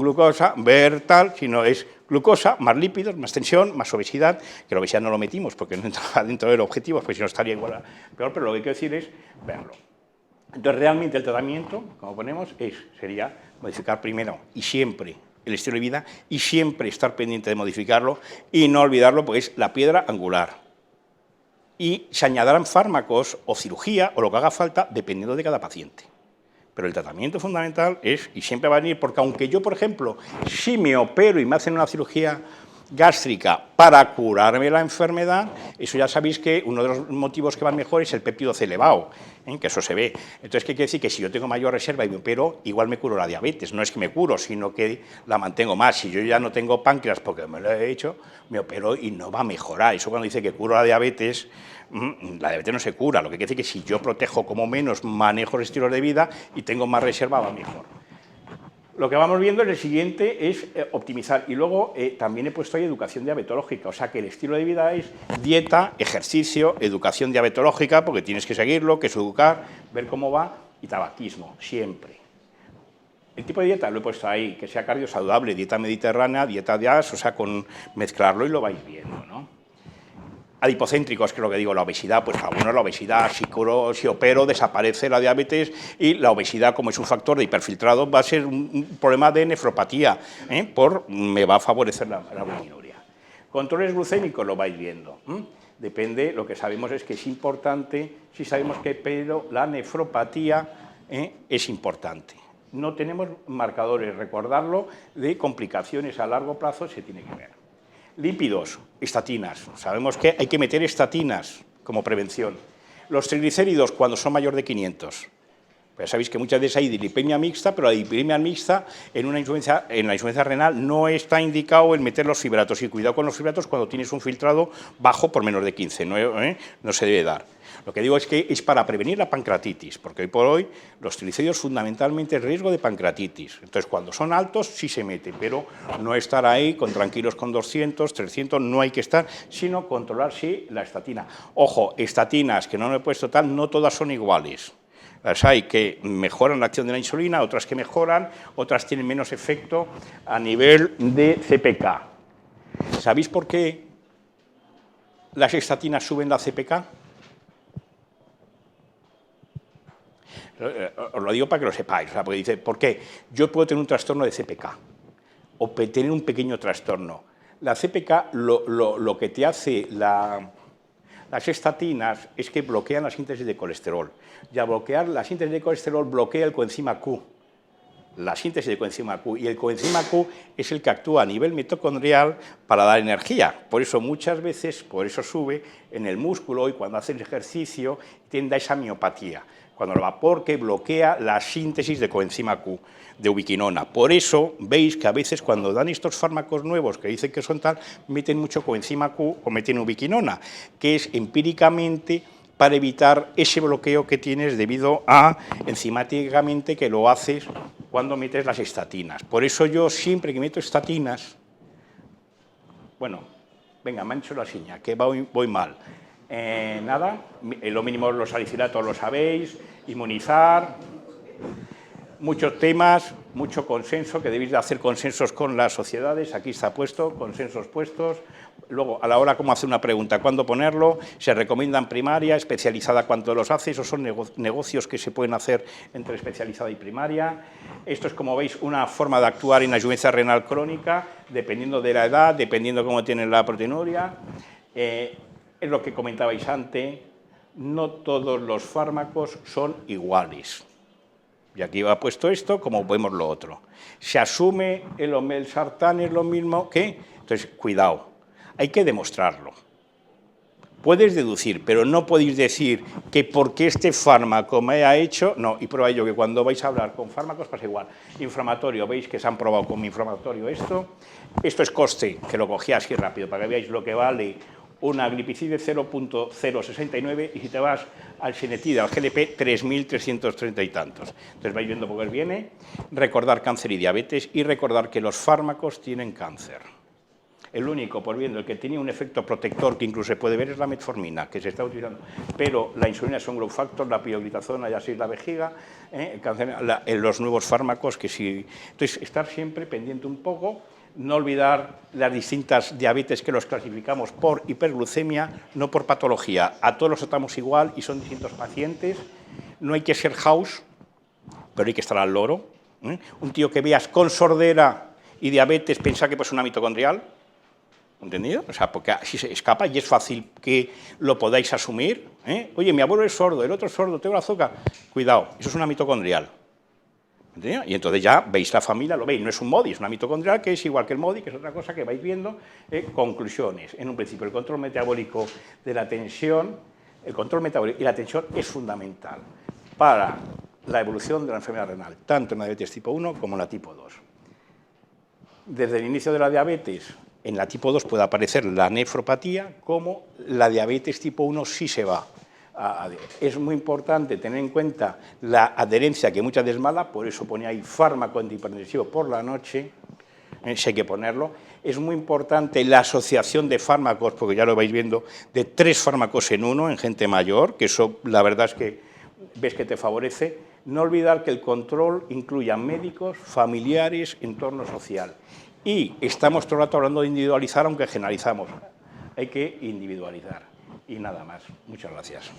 tal, sino es glucosa, más lípidos, más tensión, más obesidad, que la obesidad no lo metimos porque no entraba dentro del objetivo, pues si no estaría igual peor, pero lo que quiero decir es verlo. Entonces, realmente el tratamiento, como ponemos, sería modificar primero y siempre el estilo de vida y siempre estar pendiente de modificarlo y no olvidarlo porque es la piedra angular. Y se añadirán fármacos o cirugía o lo que haga falta dependiendo de cada paciente. Pero el tratamiento fundamental es, y siempre va a venir, porque aunque yo, por ejemplo, si me opero y me hacen una cirugía gástrica para curarme la enfermedad, eso ya sabéis que uno de los motivos que van mejor es el péptido C elevado, que eso se ve. Entonces, ¿qué quiere decir? Que si yo tengo mayor reserva y me opero, igual me curo la diabetes. No es que me curo, sino que la mantengo más. Si yo ya no tengo páncreas porque me lo he hecho, me opero y no va a mejorar. Eso cuando dice que curo la diabetes no se cura. Lo que quiere decir que si yo protejo como menos, manejo los estilos de vida y tengo más reserva, va mejor. Lo que vamos viendo en el siguiente es optimizar. Y luego también he puesto ahí educación diabetológica. O sea que el estilo de vida es dieta, ejercicio, educación diabetológica, porque tienes que seguirlo, que es educar, ver cómo va, y tabaquismo, siempre. El tipo de dieta lo he puesto ahí, que sea cardiosaludable, dieta mediterránea, dieta de AS, o sea, con mezclarlo y lo vais viendo, ¿no? Adipocéntricos, que es lo que digo, la obesidad, pues para uno la obesidad, si opero, desaparece la diabetes y la obesidad, como es un factor de hiperfiltrado, va a ser un problema de nefropatía, me va a favorecer la albuminuria. Controles glucémicos lo vais viendo, depende, lo que sabemos es que es importante, si sabemos que pero la nefropatía es importante. No tenemos marcadores, recordarlo, de complicaciones a largo plazo se tiene que ver. Lípidos, estatinas. Sabemos que hay que meter estatinas como prevención. Los triglicéridos cuando son mayor de 500. Pues sabéis que muchas veces hay dislipemia mixta, pero la dislipemia mixta en la insuficiencia renal no está indicado el meter los fibratos. Y cuidado con los fibratos cuando tienes un filtrado bajo por menos de 15, no se debe dar. Lo que digo es que es para prevenir la pancreatitis, porque hoy por hoy los triglicéridos fundamentalmente es riesgo de pancreatitis. Entonces, cuando son altos sí se mete, pero no estar ahí tranquilos con 200, 300, no hay que estar, sino controlar sí la estatina. Ojo, estatinas, que no me he puesto tal, no todas son iguales. Las hay que mejoran la acción de la insulina, otras que mejoran, otras tienen menos efecto a nivel de CPK. ¿Sabéis por qué las estatinas suben la CPK? Os lo digo para que lo sepáis, o sea, porque dice, ¿por qué? Yo puedo tener un trastorno de CPK o tener un pequeño trastorno. La CPK lo que te hace las estatinas es que bloquean la síntesis de colesterol. Y al bloquear la síntesis de colesterol bloquea el coenzima Q. La síntesis de coenzima Q. Y el coenzima Q es el que actúa a nivel mitocondrial para dar energía. Por eso muchas veces, por eso sube en el músculo y cuando haces ejercicio tiende a esa miopatía. Cuando el vapor que bloquea la síntesis de coenzima Q, de ubiquinona. Por eso veis que a veces cuando dan estos fármacos nuevos que dicen que son tal, meten mucho coenzima Q o meten ubiquinona, que es empíricamente para evitar ese bloqueo que tienes debido a enzimáticamente que lo haces cuando metes las estatinas. Por eso yo siempre que meto estatinas, bueno, venga, me han hecho la seña, que voy mal. Nada, lo mínimo los salicilatos lo sabéis, inmunizar, muchos temas, mucho consenso, que debéis de hacer consensos con las sociedades, aquí está puesto, consensos puestos. Luego, a la hora cómo hacer una pregunta, cuándo ponerlo, se recomienda en primaria, especializada cuando los haces, o son negocios que se pueden hacer entre especializada y primaria. Esto es, como veis, una forma de actuar en la insuficiencia renal crónica, dependiendo de la edad, dependiendo cómo tienen la proteinuria. Es lo que comentabais antes, no todos los fármacos son iguales. Y aquí va puesto esto, como vemos lo otro. Se asume el olmesartán es lo mismo que... Entonces, cuidado, hay que demostrarlo. Puedes deducir, pero no podéis decir que porque este fármaco me ha hecho... No, y prueba ello que cuando vais a hablar con fármacos pasa igual. Inflamatorio, veis que se han probado con mi inflamatorio esto. Esto es coste, que lo cogí así rápido, para que veáis lo que vale una glipicide 0.069 y si te vas al Xenetide, al GLP, 3.330 y tantos. Entonces vais viendo por qué viene. Recordar cáncer y diabetes y recordar que los fármacos tienen cáncer. El único, por viendo, el que tenía un efecto protector que incluso se puede ver es la metformina, que se está utilizando. Pero la insulina es un growth factor, la pioglitazona ya sí la vejiga, el cáncer, los nuevos fármacos que sí. Entonces, estar siempre pendiente un poco. No olvidar las distintas diabetes que los clasificamos por hiperglucemia, no por patología. A todos los tratamos igual y son distintos pacientes. No hay que ser house, pero hay que estar al loro. Un tío que veas con sordera y diabetes, pensar que pues una mitocondrial, ¿entendido? O sea, porque así se escapa y es fácil que lo podáis asumir. Oye, mi abuelo es sordo, el otro es sordo, tengo el azúcar. Cuidado, eso es una mitocondrial. ¿Entendido? Y entonces ya veis la familia, lo veis, no es un MODI, es una mitocondrial que es igual que el MODI, que es otra cosa que vais viendo. Conclusiones. En un principio, el control metabólico de la tensión, el control metabólico y la tensión es fundamental para la evolución de la enfermedad renal, tanto en la diabetes tipo 1 como en la tipo 2. Desde el inicio de la diabetes, en la tipo 2 puede aparecer la nefropatía, como la diabetes tipo 1 sí se va. Es muy importante tener en cuenta la adherencia, que muchas veces es mala, por eso ponía ahí fármaco antihipertensivo por la noche, si hay que ponerlo. Es muy importante la asociación de fármacos, porque ya lo vais viendo, de 3 fármacos en uno en gente mayor, que eso la verdad es que ves que te favorece. No olvidar que el control incluya médicos, familiares, entorno social. Y estamos todo el rato hablando de individualizar, aunque generalizamos. Hay que individualizar. Y nada más. Muchas gracias.